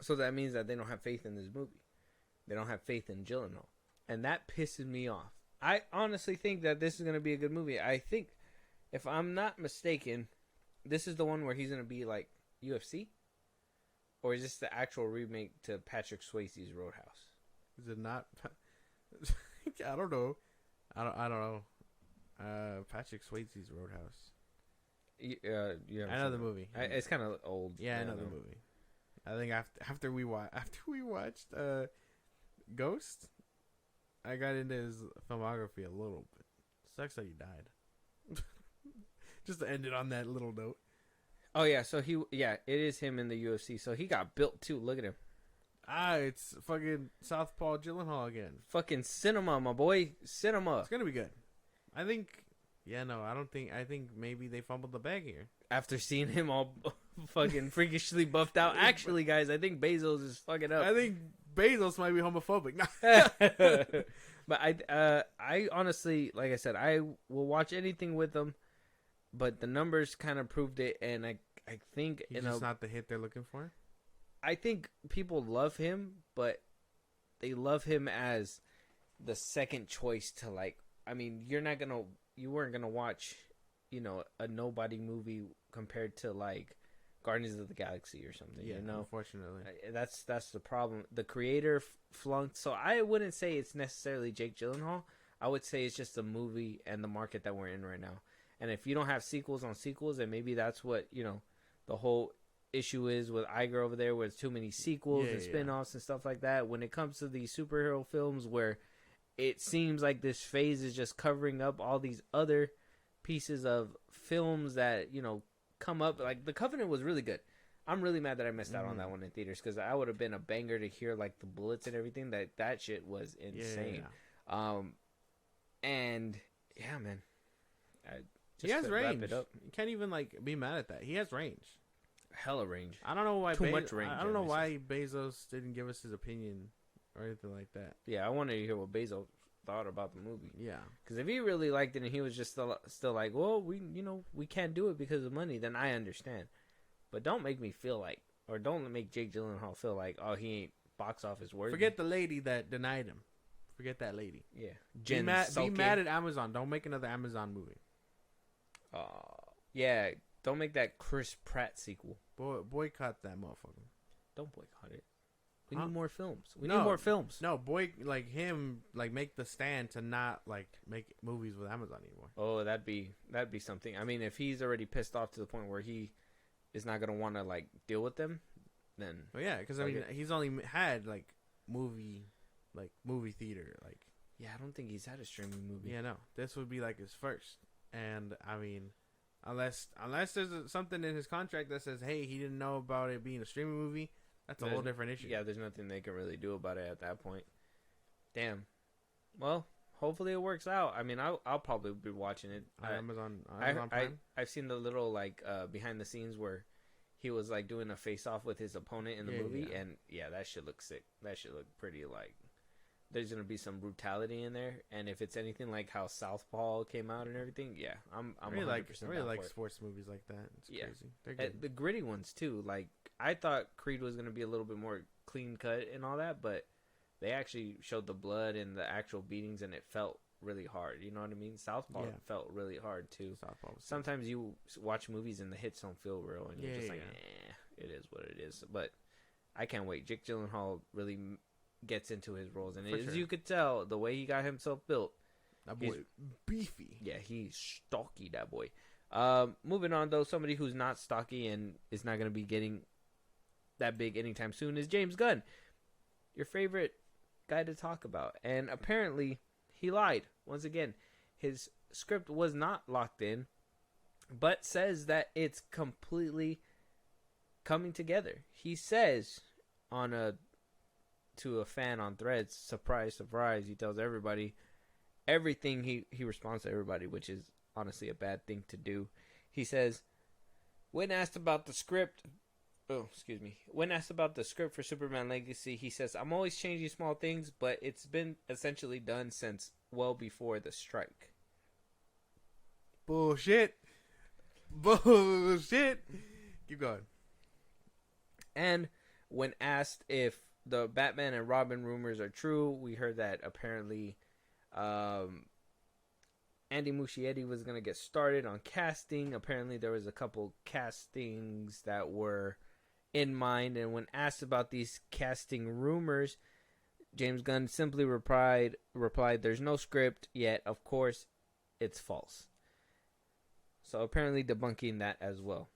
A: So that means that they don't have faith in this movie. They don't have faith in Gyllenhaal. And that pisses me off. I honestly think that this is going to be a good movie. I think, if I'm not mistaken, this is the one where he's going to be like UFC? Or is this the actual remake to Patrick Swayze's Roadhouse?
B: Is it not? I don't know. I don't know. Patrick Swayze's Roadhouse.
A: I
B: know the movie.
A: It's kind of old.
B: Yeah, I know the movie. I think after we watched Ghost, I got into his filmography a little bit. Sucks that he died. Just to end it on that little note.
A: Oh yeah, so it is him in the UFC. So he got built too. Look at him.
B: It's fucking Southpaw Gyllenhaal again.
A: Fucking cinema, my boy. Cinema.
B: It's gonna be good. I think. Yeah, no, I think maybe they fumbled the bag here.
A: After seeing him all fucking freakishly buffed out. Actually, guys, I think Bezos is fucking up.
B: I think Bezos might be homophobic.
A: But I honestly, like I said, I will watch anything with them. But the numbers kind of proved it, and I think
B: he's just not the hit they're looking for.
A: I think people love him, but they love him as the second choice to you weren't gonna watch, a nobody movie compared to like Guardians of the Galaxy or something.
B: Yeah, unfortunately,
A: that's the problem. The creator flunked, so I wouldn't say it's necessarily Jake Gyllenhaal. I would say it's just the movie and the market that we're in right now. And if you don't have sequels on sequels, then maybe that's what the whole issue is with Iger over there, where it's too many sequels and spin-offs and stuff like that. When it comes to these superhero films where it seems like this phase is just covering up all these other pieces of films that, come up. Like, The Covenant was really good. I'm really mad that I missed out on that one in theaters, because I would have been a banger to hear, like, the bullets and everything. That shit was insane. And, yeah, man.
B: He has range. You can't even, be mad at that. He has range.
A: Hella range.
B: I don't know why.
A: Too much range.
B: I don't know why Bezos didn't give us his opinion or anything like that.
A: Yeah, I wanted to hear what Bezos thought about the movie.
B: Yeah,
A: because if he really liked it and he was just still like, well, we can't do it because of money, then I understand. But don't make me feel like, or don't make Jake Gyllenhaal feel like, oh, he ain't box office worthy.
B: Forget the lady that denied him. Forget that lady.
A: Yeah,
B: be mad at Amazon. Don't make another Amazon movie.
A: Yeah, don't make that Chris Pratt sequel.
B: Boycott that motherfucker.
A: Don't boycott it. We need more films. We need more films.
B: No, make the stand to not make movies with Amazon anymore.
A: Oh, that'd be something. I mean, if he's already pissed off to the point where he is not gonna want to like deal with them, then
B: Well, yeah, because I mean, he's only had like movie theater. Like,
A: yeah, I don't think he's had a streaming movie.
B: yeah, no, this would be like his first. And I mean, unless there's something in his contract that says, hey, he didn't know about it being a streaming movie, that's a whole different issue.
A: Yeah, there's nothing they can really do about it at that point. Damn. Well, hopefully it works out. I mean, I'll probably be watching it
B: on Amazon Prime.
A: I've seen the little like behind the scenes where he was like doing a face off with his opponent in the movie, and yeah, that should look sick. That should look pretty like. There's gonna be some brutality in there, and if it's anything like how Southpaw came out and everything, yeah, I'm
B: really
A: 100%
B: I really like sports movies like that. It's crazy. They're good.
A: The gritty ones too. Like I thought Creed was gonna be a little bit more clean cut and all that, but they actually showed the blood and the actual beatings, and it felt really hard. You know what I mean? Southpaw felt really hard too. Sometimes you watch movies and the hits don't feel real, and you're just like, it is what it is. But I can't wait. Jake Gyllenhaal really gets into his roles, and as you could tell, the way he got himself built,
B: that boy beefy.
A: Yeah, he's stocky, that boy. Moving on though, somebody who's not stocky and is not going to be getting that big anytime soon is James Gunn, your favorite guy to talk about. And apparently he lied once again. His script was not locked in, but says that it's completely coming together. He says to a fan on Threads, surprise, surprise, he tells everybody everything. He responds to everybody, which is honestly a bad thing to do. He says, when asked about the script for Superman Legacy, he says, I'm always changing small things, but it's been essentially done since well before the strike.
B: Bullshit. Keep going.
A: And when asked if the Batman and Robin rumors are true, we heard that apparently Andy Muschietti was going to get started on casting. Apparently there was a couple castings that were in mind, and when asked about these casting rumors, James Gunn simply replied, there's no script yet, of course it's false. So apparently debunking that as well.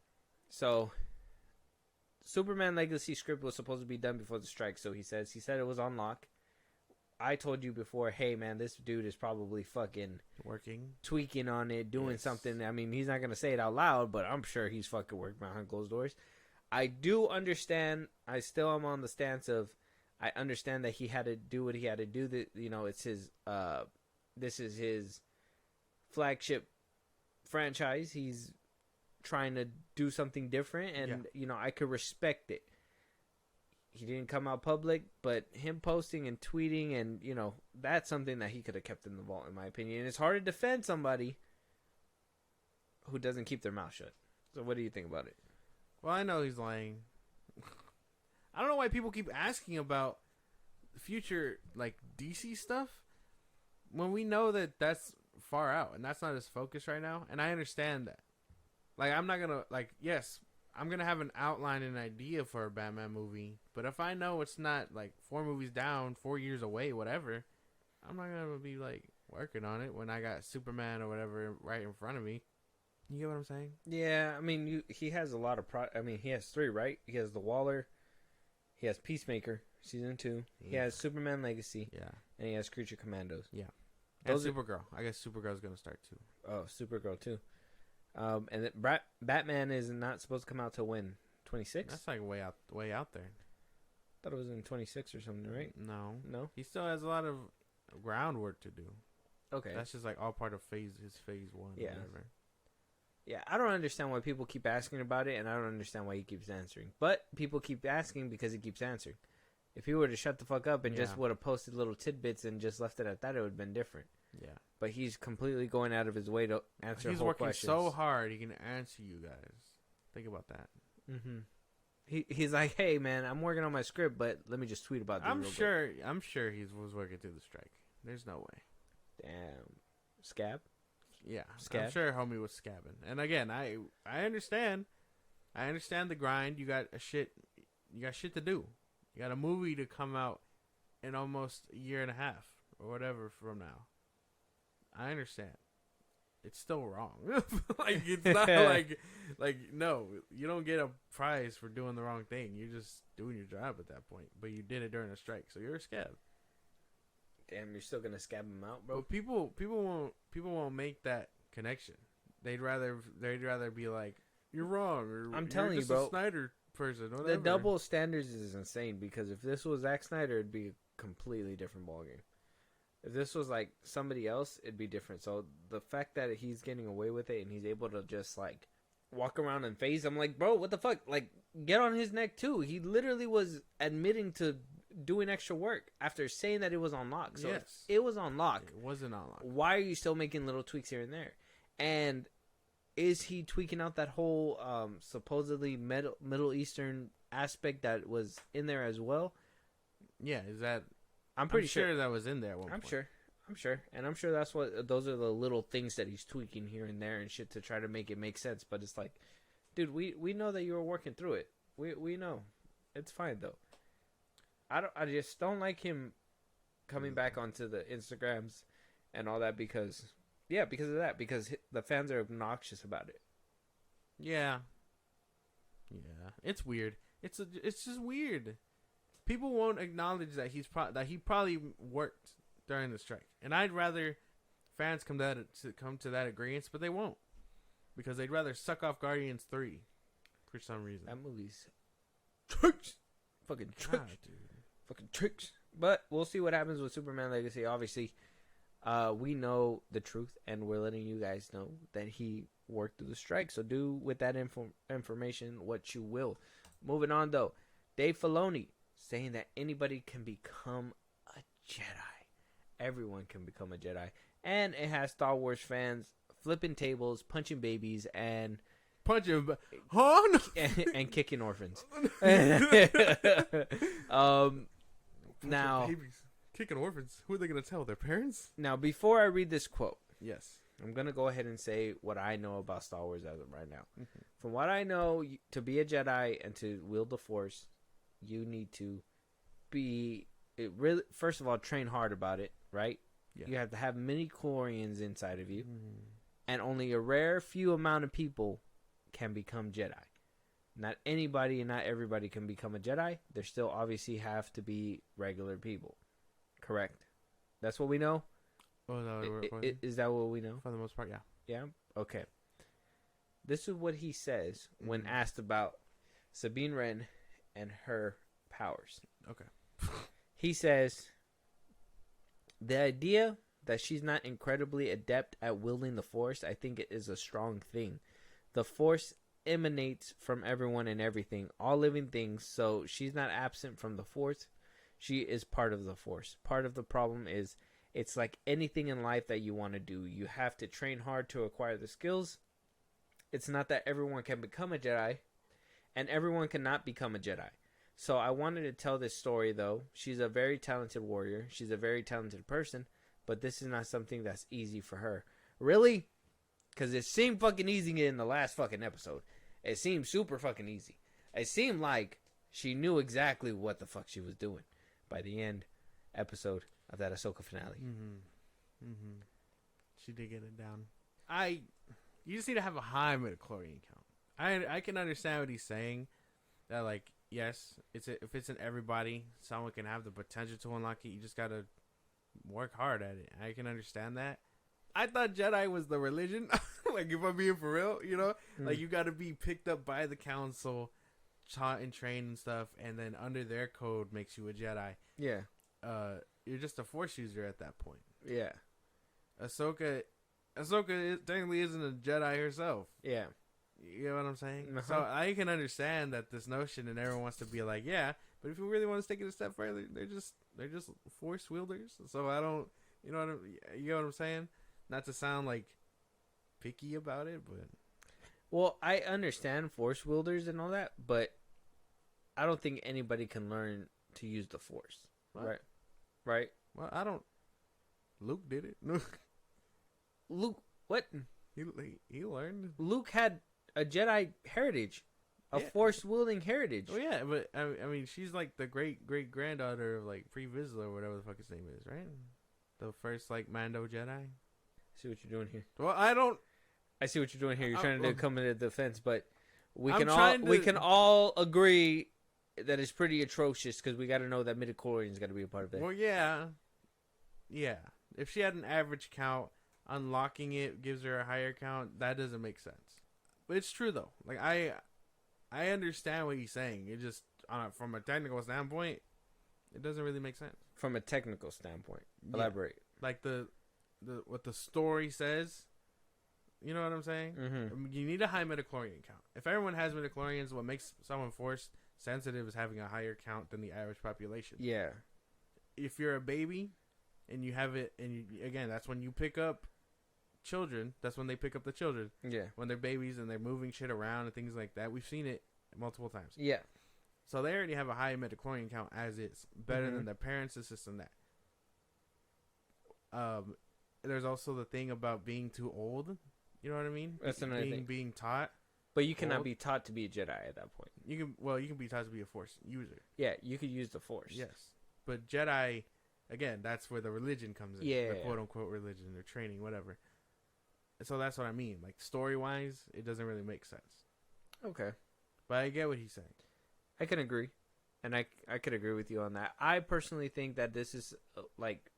A: So Superman Legacy script was supposed to be done before the strike, so he said it was on lock. I told you before, hey man, this dude is probably fucking tweaking on it, doing something. I mean, he's not gonna say it out loud, but I'm sure he's fucking working behind closed doors. I do understand. I still am on the stance of, I understand that he had to do what he had to do. That, you know, it's his. This is his flagship franchise. He's trying to do something different, and you know, I could respect it. He didn't come out public, but him posting and tweeting, and you know, that's something that he could have kept in the vault, in my opinion. And it's hard to defend somebody who doesn't keep their mouth shut. So what do you think about it?
B: Well, I know he's lying. I don't know why people keep asking about future like DC stuff when we know that that's far out and that's not his focus right now. And I understand that. Like, I'm not gonna yes, I'm gonna have an outline and idea for a Batman movie, but if I know it's not like 4 movies down, 4 years away, whatever, I'm not gonna be like working on it when I got Superman or whatever right in front of me. You get what I'm saying?
A: Yeah, I mean, he has a lot of he has 3, right? He has The Waller, he has Peacemaker season 2, he has Superman Legacy, and he has Creature Commandos.
B: Yeah, and Supergirl. I guess Supergirl's gonna start too.
A: Oh, Supergirl too. And Batman is not supposed to come out till when? 26?
B: That's like way out there.
A: I thought it was in 26 or something, right?
B: No. He still has a lot of groundwork to do.
A: Okay,
B: that's just like all part of phase 1. Yeah. Whatever.
A: Yeah, I don't understand why people keep asking about it, and I don't understand why he keeps answering. But people keep asking because he keeps answering. If he were to shut the fuck up and just would have posted little tidbits and just left it at that, it would have been different.
B: Yeah.
A: But he's completely going out of his way to answer whole questions.
B: He's working so hard, he can answer you guys. Think about that.
A: Mm-hmm. He's like, hey, man, I'm working on my script, but let me just tweet about this.
B: I'm sure he was working through the strike. There's no way.
A: Damn. Scab?
B: Yeah, I'm sure homie was scabbing. And again, I understand. I understand the grind. You got shit to do. You got a movie to come out in almost a year and a half or whatever from now. I understand. it's still wrong. Like it's not like no, you don't get a prize for doing the wrong thing. You're just doing your job at that point. But you did it during a strike, so you're a scab.
A: Damn, you're still gonna scab him out, bro.
B: But people won't make that connection. They'd rather be like, you're wrong, or
A: I'm telling
B: you're
A: you,
B: just
A: bro.
B: a Snyder person. Whatever.
A: The double standards is insane because if this was Zack Snyder, it'd be a completely different ballgame. If this was like somebody else, it'd be different. So the fact that he's getting away with it and he's able to just like walk around and phase, I'm like, bro, what the fuck? Like, get on his neck too. He literally was admitting to doing extra work after saying that it was on lock. So
B: yes,
A: it was on lock.
B: It wasn't on lock.
A: Why are you still making little tweaks here and there? And is he tweaking out that whole supposedly Middle Eastern aspect that was in there as well?
B: Yeah, is that?
A: I'm pretty
B: sure that was in there at one point.
A: I'm sure. And I'm sure that's what, those are the little things that he's tweaking here and there and shit to try to make it make sense. But it's like, dude, we know that you were working through it. We know. It's fine though. I just don't like him coming back onto the Instagrams and all that because of that. Because the fans are obnoxious about it.
B: Yeah. Yeah. It's weird. It's just weird. People won't acknowledge that he probably worked during the strike, and I'd rather fans come to that agreement, but they won't because they'd rather suck off Guardians 3 for some reason.
A: That movie's tricks, fucking tricks,
B: dude,
A: fucking tricks. But we'll see what happens with Superman Legacy. Obviously, we know the truth, and we're letting you guys know that he worked through the strike. So do with that information what you will. Moving on though, Dave Filoni saying that anybody can become a Jedi. Everyone can become a Jedi. And it has Star Wars fans flipping tables, punching babies, and and kicking orphans. Now,
B: babies. Kicking orphans. Who are they going to tell? Their parents?
A: Now, before I read this quote,
B: yes,
A: I'm going to go ahead and say what I know about Star Wars as of right now.
B: Mm-hmm.
A: From what I know, to be a Jedi and to wield the Force, you need to be really, first of all, train hard about it, right?
B: Yeah.
A: You have to have many chlorians inside of you, and only a rare few amount of people can become Jedi. Not anybody and not everybody can become a Jedi. There still obviously have to be regular people. Correct? That's what we know?
B: Oh, no,
A: is that what we know?
B: For the most part, yeah.
A: Yeah? Okay. This is what he says when asked about Sabine Wren and her powers.
B: Okay.
A: He says, the idea that she's not incredibly adept at wielding the Force, I think it is a strong thing. The Force emanates from everyone and everything, all living things, so she's not absent from the Force. She is part of the Force. Part of the problem is it's like anything in life that you want to do. You have to train hard to acquire the skills. It's not that everyone can become a Jedi, and everyone cannot become a Jedi. So I wanted to tell this story, though. She's a very talented warrior. She's a very talented person, but this is not something that's easy for her. Really? Because it seemed fucking easy in the last fucking episode. It seemed super fucking easy. It seemed like she knew exactly what the fuck she was doing by the end episode of that Ahsoka finale.
B: She did get it down. You just need to have a high midichlorian count. I can understand what he's saying. That, like, yes, if it's in everybody, someone can have the potential to unlock it. You just gotta work hard at it. I can understand that. I thought Jedi was the religion. Like, if I'm being for real, you know? Like, you gotta be picked up by the council, taught and trained and stuff, and then under their code makes you a Jedi.
A: Yeah.
B: You're just a Force user at that point.
A: Yeah.
B: Ahsoka technically isn't a Jedi herself.
A: Yeah.
B: You know what I'm saying?
A: Uh-huh.
B: So I can understand that this notion, and everyone wants to be like, yeah, but if you really want to take it a step further, they're just Force wielders. So I don't, you know what I'm saying? Not to sound like picky about it, but
A: well, I understand Force wielders and all that, but I don't think anybody can learn to use the Force.
B: What?
A: Right?
B: Well, I don't. Luke did it.
A: Luke, what?
B: He learned.
A: Luke had a Jedi heritage, a Force wielding heritage.
B: Oh yeah, but I mean, she's like the great granddaughter of like Pre Vizsla or whatever the fuck his name is, right? The first like Mando Jedi.
A: See what you're doing here.
B: Well, I don't.
A: I see what you're doing here. You're trying to
B: well,
A: come into defense, but we
B: I'm
A: can all
B: trying to-
A: we can all agree that it's pretty atrocious because we got to know that midichlorian's got to be a part of it.
B: Well, yeah. If she had an average count, unlocking it gives her a higher count. That doesn't make sense. But it's true though. Like I understand what he's saying. It just from a technical standpoint, it doesn't really make sense.
A: From a technical standpoint,
B: Yeah.
A: elaborate.
B: Like the what the story says. You know what I'm saying?
A: Mm-hmm.
B: You need a high midichlorian count. If everyone has midichlorians, what makes someone force sensitive is having a higher count than the average population.
A: Yeah.
B: If you're a baby and you have it, and again, that's when you pick up children. That's when they pick up the children.
A: Yeah.
B: When they're babies and they're moving shit around and things like that. We've seen it multiple times.
A: Yeah.
B: So they already have a high midichlorian count as is. Better
A: Mhm.
B: than their parents' system that. There's also the thing about being too old. You know what I mean?
A: That's another thing.
B: Being taught.
A: But you cannot
B: Old.
A: be taught to be a Jedi at that point.
B: You can be taught to be a Force user.
A: Yeah, you could use the Force.
B: Yes. But Jedi, again, that's where the religion comes in.
A: Yeah.
B: The quote unquote religion, their training, whatever. So that's what I mean. Like story wise, it doesn't really make sense.
A: Okay.
B: But I get what he's saying.
A: I can agree. And I could agree with you on that. I personally think that this is, like,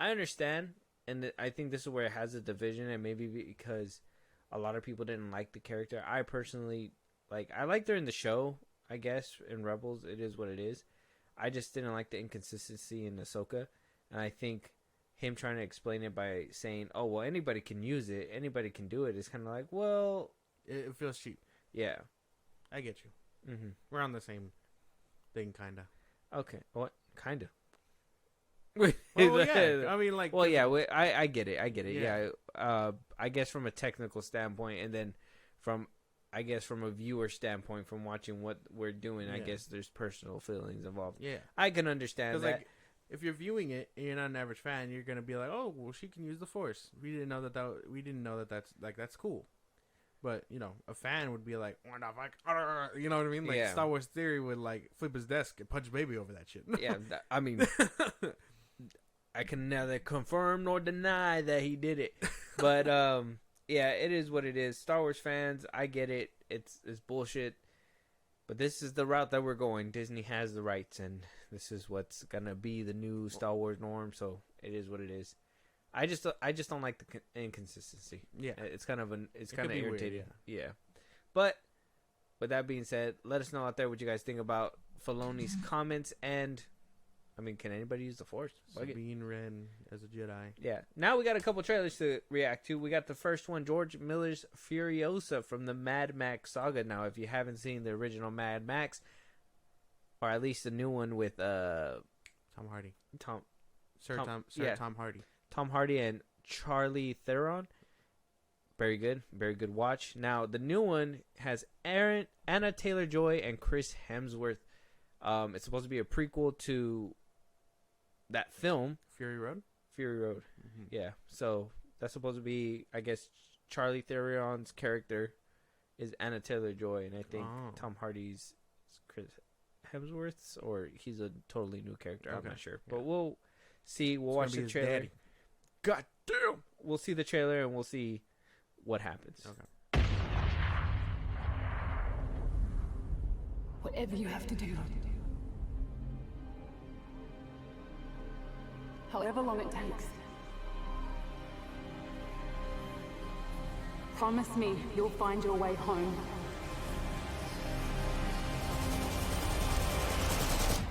A: I understand, and I think this is where it has a division, and maybe because a lot of people didn't like the character. I personally, I liked her in the show, I guess, in Rebels. It is what it is. I just didn't like the inconsistency in Ahsoka, and I think him trying to explain it by saying, oh, well, anybody can use it, anybody can do it, is kind of like, well...
B: It feels cheap.
A: Yeah.
B: I get you.
A: Mm-hmm.
B: We're on the same thing, kind of.
A: Okay. What? Kind of.
B: Well, yeah. I mean, like...
A: Well, yeah, I get it. I get it.
B: Yeah.
A: Yeah. I guess from a technical standpoint, and then from a viewer standpoint, from watching what we're doing, I
B: Yeah.
A: guess there's personal feelings involved.
B: Yeah.
A: I can understand
B: Because,
A: that.
B: like, if you're viewing it and you're not an average fan, you're going to be like, oh, well, she can use the Force. We didn't know that's cool. But, you know, a fan would be like, what the fuck? You know what I mean? Like,
A: Yeah.
B: Star Wars Theory would, like, flip his desk and punch baby over that shit.
A: Yeah, I mean, I can neither confirm nor deny that he did it. But, yeah, it is what it is. Star Wars fans, I get it. It's bullshit. But this is the route that we're going. Disney has the rights, and this is what's going to be the new Star Wars norm, so it is what it is. I just don't like the inconsistency.
B: Yeah.
A: It's kind of
B: It could be weird,
A: irritating. Yeah. But with that being said, let us know out there what you guys think about Filoni's comments, and I mean, can anybody use the Force? Fuck it.
B: Sabine Wren as a Jedi.
A: Yeah. Now we got a couple trailers to react to. We got the first one, George Miller's Furiosa from the Mad Max saga. Now, if you haven't seen the original Mad Max, or at least the new one with
B: Tom Hardy.
A: Tom
B: Tom Hardy.
A: Tom Hardy and Charlie Theron. Very good watch. Now the new one has Anna Taylor-Joy and Chris Hemsworth. It's supposed to be a prequel to that film,
B: Fury Road.
A: Mm-hmm. Yeah. So that's supposed to be, I guess, Charlie Theron's character is Anna Taylor-Joy, and I think Tom Hardy's is Chris Hemsworth's, or he's a totally new character. I'm not sure, but we'll see. We'll watch the trailer.
B: Daddy.
A: God damn! We'll see the trailer and we'll see what happens.
B: Okay.
C: Whatever you have to do. However long it takes. Promise me you'll find your way home.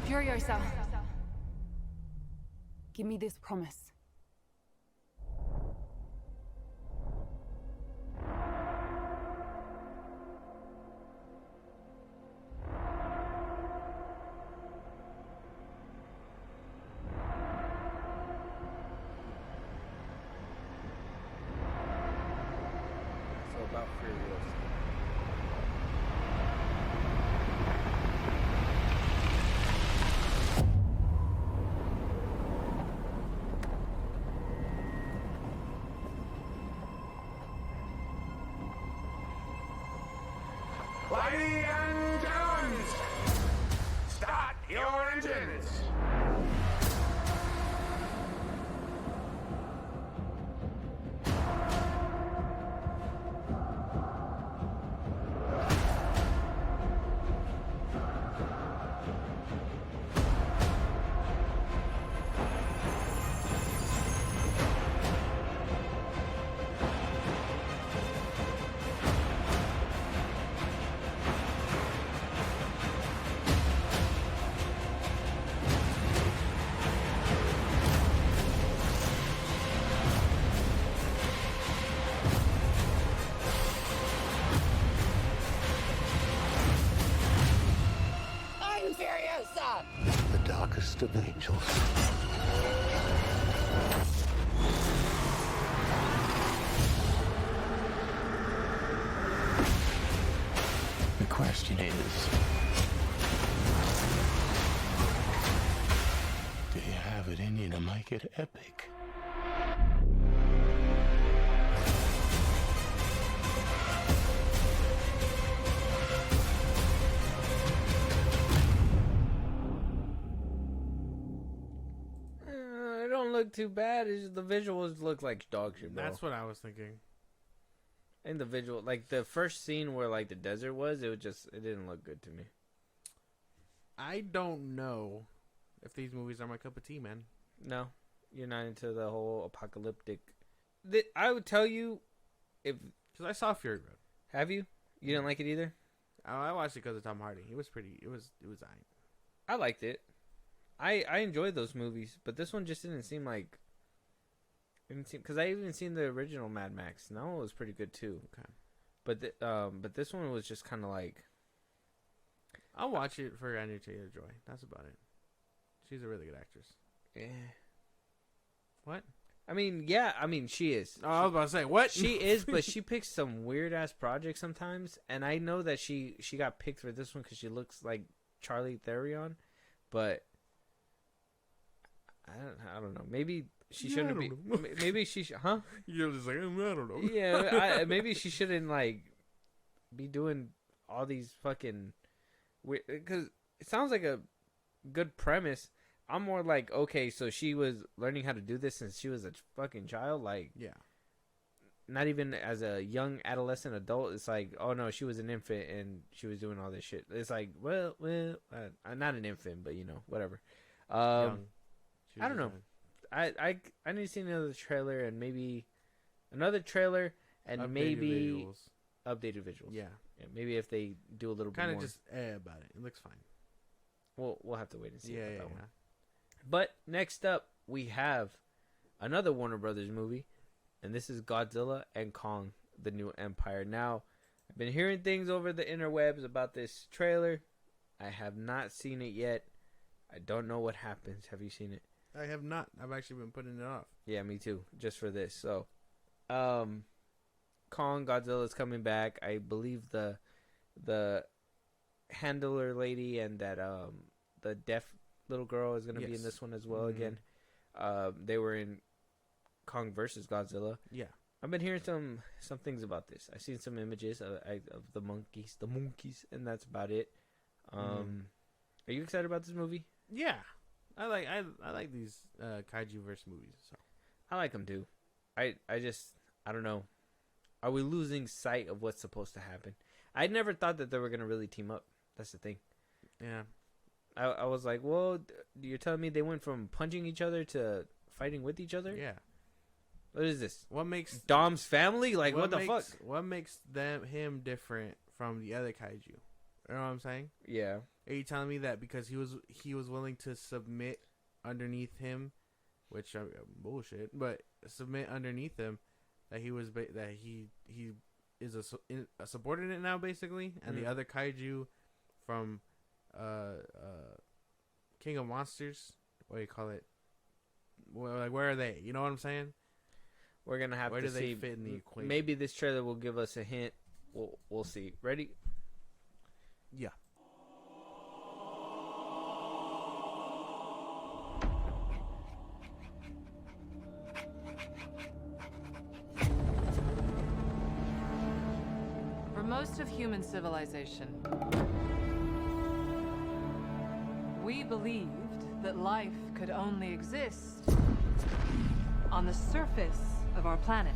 C: Furiosa. Give me this promise.
A: So about Furiosa.
D: Ladies and gentlemen, start your engines.
E: host of angels. The question is, do you have it in you to make it epic?
A: It don't look too bad. It's just the visuals look like dog shit, bro.
B: That's what I was thinking.
A: And the visual, like the first scene where like the desert was, it didn't look good to me.
B: I don't know if these movies are my cup of tea, man.
A: No, you're not into the whole apocalyptic. I would tell you, because
B: I saw Fury Road.
A: Have you? You didn't like it either?
B: I watched it because of Tom Hardy. It was pretty. It was.
A: I liked it. I enjoyed those movies, but this one just didn't seem like. Because I even seen the original Mad Max. And that one was pretty good too.
B: Okay.
A: But this one was just kind of like.
B: I'll watch it for Anya Taylor-Joy. That's about it. She's a really good actress.
A: Yeah.
B: What?
A: I mean, yeah. I mean, she is.
B: Oh, I was about to say what
A: She is, but she picks some weird ass projects sometimes, and I know that she got picked for this one because she looks like Charlie Theron, but I don't know. Maybe she shouldn't be. Maybe she huh?
B: You're just like I don't know.
A: Yeah, maybe she shouldn't like be doing all these fucking weird. Because it sounds like a good premise. I'm more like, okay, so she was learning how to do this since she was a fucking child, like
B: Yeah.
A: Not even as a young adolescent adult. It's like, oh no, she was an infant and she was doing all this shit. It's like, well, not an infant, but you know, whatever. I don't know. I need to see another trailer and maybe another trailer and
B: Updated
A: maybe
B: visuals.
A: updated visuals.
B: Yeah.
A: Maybe if they do a little bit
B: Kind
A: more.
B: of just about it. It looks fine.
A: We'll have to wait and see
B: Yeah,
A: about
B: yeah,
A: that
B: yeah.
A: one. But next up, we have another Warner Brothers movie, and this is Godzilla and Kong: The New Empire. Now, I've been hearing things over the interwebs about this trailer. I have not seen it yet. I don't know what happens. Have you seen it?
B: I have not. I've actually been putting it off.
A: Yeah, me too. Just for this. So, Kong, Godzilla's coming back. I believe the handler lady and that the deaf little girl is gonna be in this one as well again. They were in Kong versus Godzilla.
B: Yeah.
A: I've been hearing some things about this. I've seen some images of the monkeys, and that's about it. Are you excited about this movie?
B: Yeah. I like these kaiju verse movies. So
A: I like them too. I don't know. Are we losing sight of what's supposed to happen? I never thought that they were gonna really team up. That's the thing.
B: Yeah.
A: I was like, well, you're telling me they went from punching each other to fighting with each other?
B: Yeah.
A: What is this?
B: What makes
A: Dom's family? Like, what the fuck?
B: What makes him different from the other kaiju? You know what I'm saying?
A: Yeah.
B: Are you telling me that because he was willing to submit underneath him, which bullshit, but submit underneath him, that he was that he is a subordinate now basically, and the other kaiju from King of Monsters, what do you call it? Well, like where are they? You know what I'm saying?
A: We're gonna have
B: Where
A: to
B: do
A: see.
B: they fit in the equation?
A: Maybe this trailer will give us a hint. We'll see. Ready?
B: Yeah.
F: For most of human civilization, we believed that life could only exist on the surface of our planet.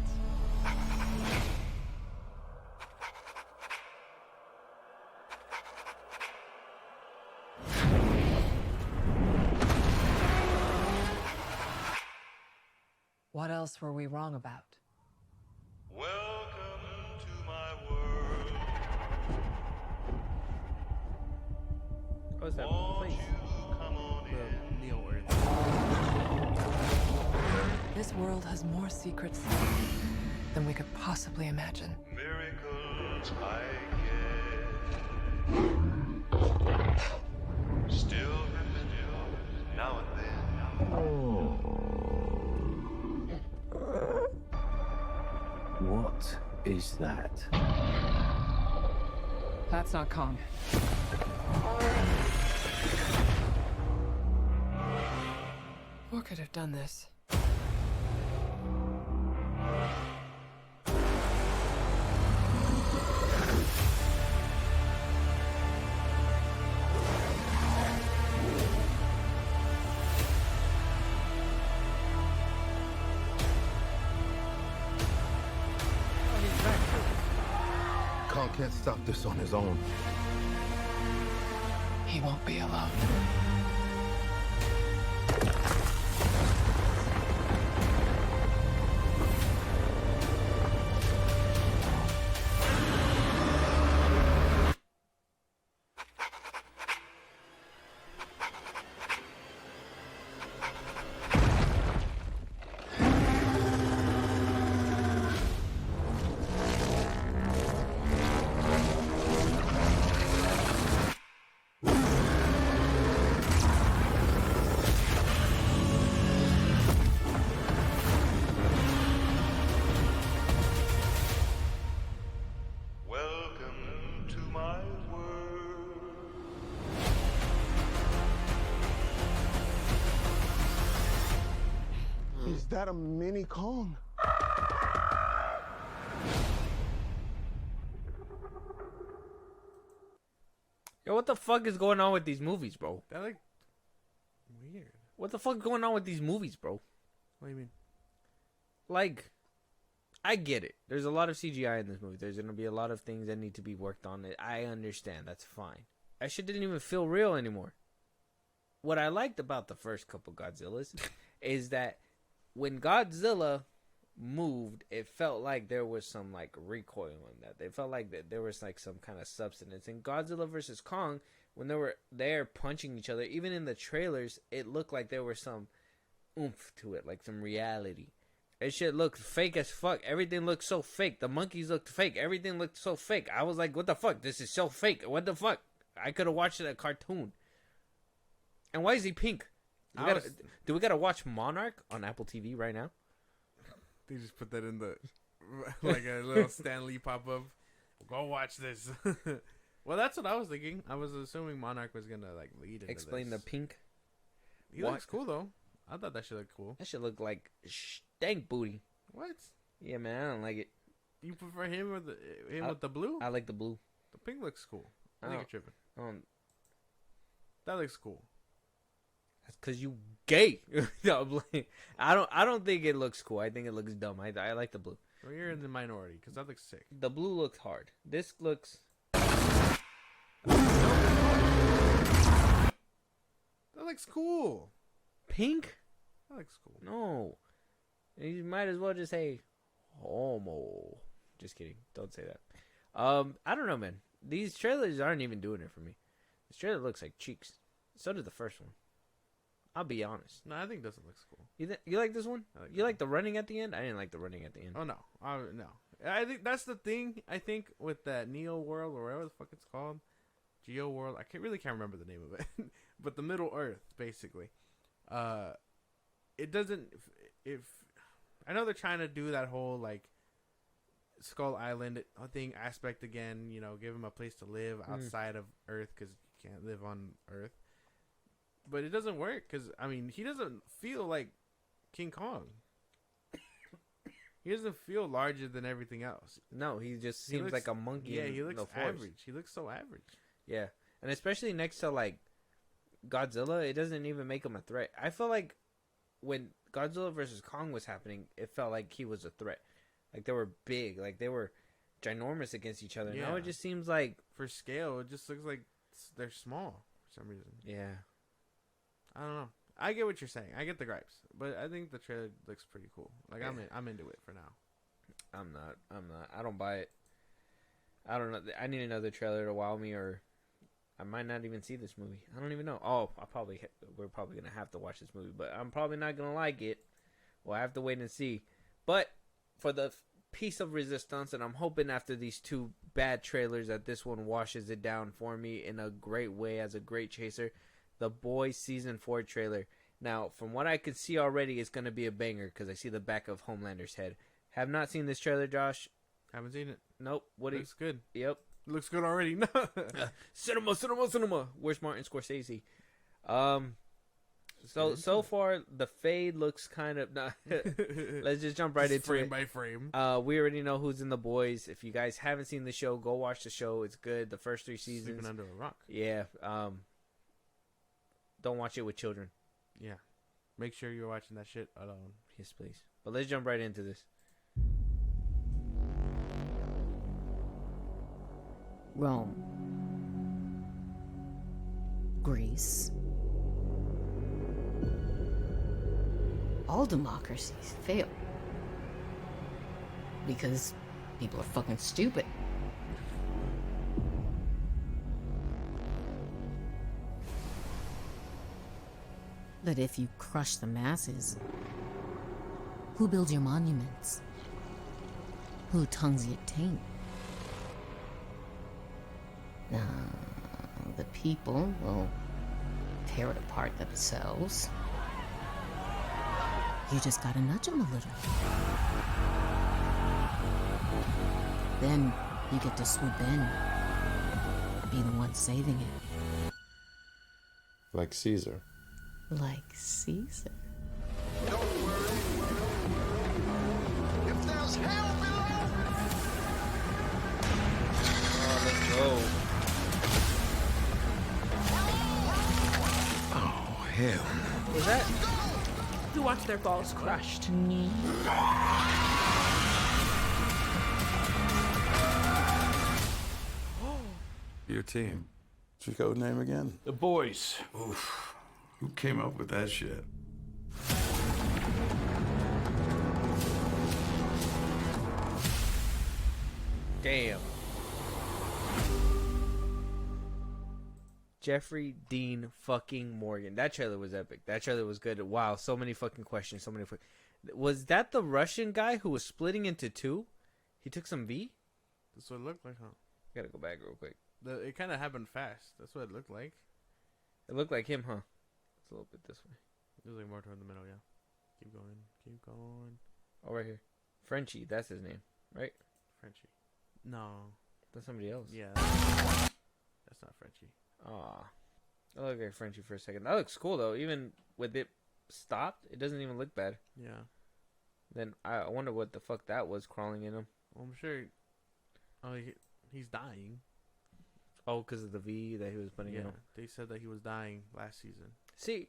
F: What else were we wrong about?
G: Welcome to my world.
A: What's that
G: Won't
A: place?
G: you come on in?
B: Neo Earth.
F: This world has more secrets than we could possibly imagine.
G: Miracles I get. Still, now and then.
H: What is that?
F: That's not Kong. What could have done this?
I: Kong can't stop this on his own.
E: He won't be alone.
G: Welcome to my world.
I: Is that a mini Kong?
A: Yo, what the fuck is going on with these movies, bro?
B: That like weird.
A: What the fuck is going on with these movies, bro?
B: What do you mean?
A: Like, I get it. There's a lot of CGI in this movie. There's gonna be a lot of things that need to be worked on. I understand. That's fine. That shit didn't even feel real anymore. What I liked about the first couple Godzillas is that when Godzilla moved, it felt like there was some like recoil on that. It felt like that there was like some kind of substance. In Godzilla versus Kong, when they were there punching each other, even in the trailers, it looked like there was some oomph to it, like some reality. That shit looked fake as fuck. Everything looked so fake. The monkeys looked fake. Everything looked so fake. I was like, what the fuck? This is so fake. What the fuck? I could have watched a cartoon. And why is he pink? Do we gotta watch Monarch on Apple TV right now?
B: They just put that in the like a little Stan Lee pop up. Go watch this. Well, that's what I was thinking. I was assuming Monarch was gonna like lead into
A: Explain
B: this.
A: the pink.
B: He
A: What?
B: looks cool though. I thought that shit looked cool.
A: That shit looked like stank booty.
B: What?
A: Yeah, man, I don't like it.
B: You prefer him or with the blue?
A: I like the blue.
B: The pink looks cool. I think
A: Oh.
B: you're tripping.
A: Um,
B: That looks cool.
A: that's cause you gay. No, I'm playing. I don't think it looks cool. I think it looks dumb. I like the blue.
B: Well, you're in the minority because that looks sick.
A: The blue looks hard. This looks.
B: That looks cool.
A: Pink?
B: That looks cool.
A: No. You might as well just say homo. Just kidding. Don't say that. I don't know, man. These trailers aren't even doing it for me. This trailer looks like cheeks. So did the first one. I'll be honest.
B: No, I think this one looks cool.
A: You like this one?
B: I like
A: You
B: that
A: like the running at the end? I didn't like the running at the end.
B: Oh no, no. I think that's the thing. I think with that Neo World or whatever the fuck it's called, Geo World. I can't remember the name of it, but the Middle Earth basically. It doesn't. If I know they're trying to do that whole like Skull Island thing aspect again, you know, give him a place to live outside of Earth because you can't live on Earth. But it doesn't work because I mean he doesn't feel like King Kong. He doesn't feel larger than everything else.
A: No, he just
B: He
A: seems
B: looks-
A: like a monkey.
B: Yeah,
A: in
B: he looks
A: the forest.
B: average. He looks so average.
A: Yeah, and especially next to like Godzilla, it doesn't even make him a threat. I feel like when Godzilla versus Kong was happening, it felt like he was a threat. Like they were big, like they were ginormous against each other. Now
B: Yeah.
A: it just seems like
B: For scale, it just looks like they're small for some reason.
A: yeah.
B: I don't know. I get what you're saying. I get the gripes, but I think the trailer looks pretty cool. Like I'm into it for now.
A: I'm not. I don't buy it. I don't know. I need another trailer to wow me, or I might not even see this movie. I don't even know. Oh, we're probably gonna have to watch this movie, but I'm probably not gonna like it. We'll have to wait and see. But for the piece of resistance, and I'm hoping after these two bad trailers that this one washes it down for me in a great way as a great chaser. The Boys Season 4 trailer. Now, from what I can see already, it's going to be a banger because I see the back of Homelander's head. Have not seen this trailer, Josh.
B: Haven't seen it.
A: Nope. What
B: Looks good.
A: Yep.
B: Looks good already.
A: Cinema. Where's Martin Scorsese? So far the fade looks kind of. Nah. Let's just jump right into
B: frame
A: it.
B: by frame.
A: We already know who's in The Boys. If you guys haven't seen the show, go watch the show. It's good. The first 3 seasons.
B: Sleeping under a rock.
A: Yeah. Don't watch it with children.
B: Yeah. Make sure you're watching that shit alone.
A: Yes, please. But let's jump right into this.
J: Rome, Greece. All democracies fail because people are fucking stupid. But if you crush the masses, who builds your monuments? Who tongues your taint? The people will tear it apart themselves. You just gotta nudge them a little. Then you get to swoop in, be the one saving it.
K: Like Caesar.
J: Like Caesar.
D: Don't worry. If there's hell below.
A: Oh, let's go.
I: Oh, hell.
A: Was that?
L: To watch their balls crushed.
K: Your team. What's your code name again?
E: The Boys.
K: Oof. Who came up with that shit?
A: Damn. Jeffrey Dean fucking Morgan. That trailer was epic. That trailer was good. Wow, so many fucking questions. Was that the Russian guy who was splitting into 2? He took some V?
B: That's what it looked like, huh?
A: Gotta go back real quick.
B: It kind of happened fast. That's what it looked like.
A: It looked like him, huh? It's a little bit this way.
B: It was like more toward the middle, yeah. Keep going. Keep going.
A: Oh, right here. Frenchie, that's his name, right?
B: Frenchie. No.
A: That's somebody else.
B: Yeah. That's not Frenchie.
A: Aw. I look like Frenchie for a second. That looks cool, though. Even with it stopped, it doesn't even look bad.
B: Yeah.
A: Then I wonder what the fuck that was crawling in him.
B: Well, I'm sure. Oh, he's dying.
A: Oh, because of the V that he was putting in him.
B: They said that he was dying last season.
A: See,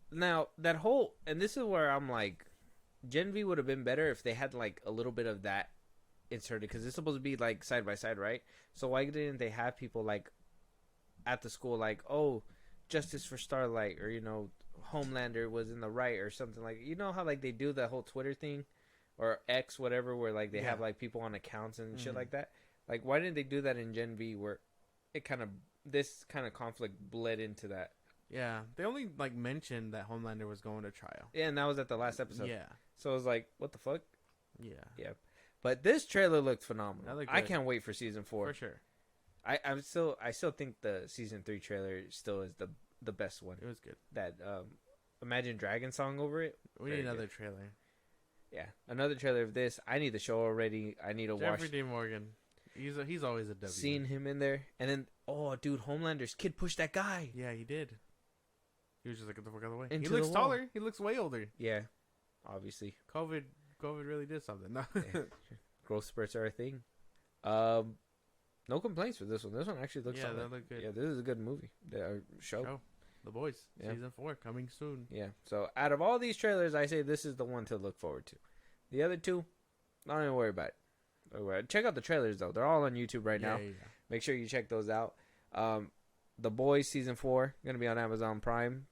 A: now that whole, and this is where I'm like, Gen V would have been better if they had like a little bit of that inserted, because it's supposed to be like side by side, right? So why didn't they have people like at the school like, oh, justice for Starlight, or Homelander was in the right or something, like, how like they do the whole Twitter thing or X whatever, where like they have like people on accounts and shit like that. Like, why didn't they do that in Gen V, where this kind of conflict bled into that?
B: Yeah, they only like mentioned that Homelander was going to trial.
A: Yeah, and that was at the last episode.
B: Yeah,
A: so I was like, what the fuck?
B: Yeah.
A: But this trailer looked phenomenal. I
B: good.
A: can't wait for season 4
B: for sure.
A: I still think the season 3 trailer still is the best one.
B: It was good.
A: That Imagine Dragon song over it.
B: We need another trailer.
A: Yeah, another trailer of this. I need the show already. I need to watch.
B: Jeffrey Dean Morgan. He's always a W.
A: Seeing him in there, and then dude, Homelander's kid pushed that guy.
B: Yeah, he did. He was just like, get the fuck out of the way.
A: Into
B: he looks
A: the wall.
B: taller. He looks way older.
A: Yeah, obviously.
B: COVID really did something. No.
A: Yeah. Growth spurts are a thing. No complaints for this one. This one actually looks solid.
B: That looked good.
A: Yeah, this is a good movie. Show.
B: The Boys. Season 4 coming soon.
A: Yeah. So out of all these trailers, I say this is the one to look forward to. The other two, don't even worry about it. Check out the trailers though. They're all on YouTube right now.
B: Yeah.
A: Make sure you check those out. The Boys season 4 gonna be on Amazon Prime.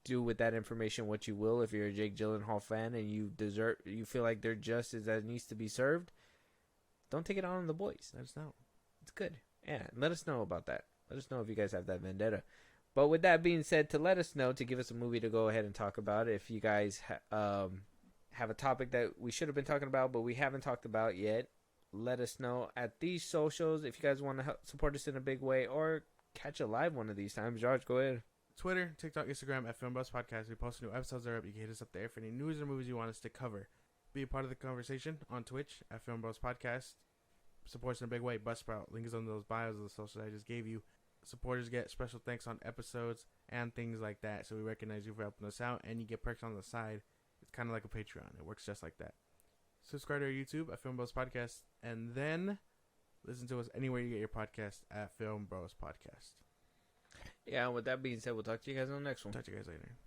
A: Do with that information what you will. If you're a Jake Gyllenhaal fan and you feel like their justice that needs to be served, don't take it out on The Boys.
B: Let us know.
A: It's good. Yeah, let us know about that. Let us know if you guys have that vendetta. But with that being said, to let us know, to give us a movie to go ahead and talk about, if you guys have a topic that we should have been talking about but we haven't talked about yet, let us know at these socials. If you guys want to help support us in a big way or catch a live one of these times, George, go ahead.
B: Twitter, TikTok, Instagram at Film Bros Podcast. We post new episodes there. You can hit us up there for any news or movies you want us to cover. Be a part of the conversation on Twitch at Film Bros Podcast. Support us in a big way. Buzzsprout. Link is on those bios of the socials I just gave you. Supporters get special thanks on episodes and things like that. So we recognize you for helping us out, and you get perks on the side. It's kind of like a Patreon. It works just like that. Subscribe to our YouTube at Film Bros Podcast, and then listen to us anywhere you get your podcast at Film Bros Podcast.
A: Yeah, with that being said, we'll talk to you guys on the next one.
B: Talk to you guys later.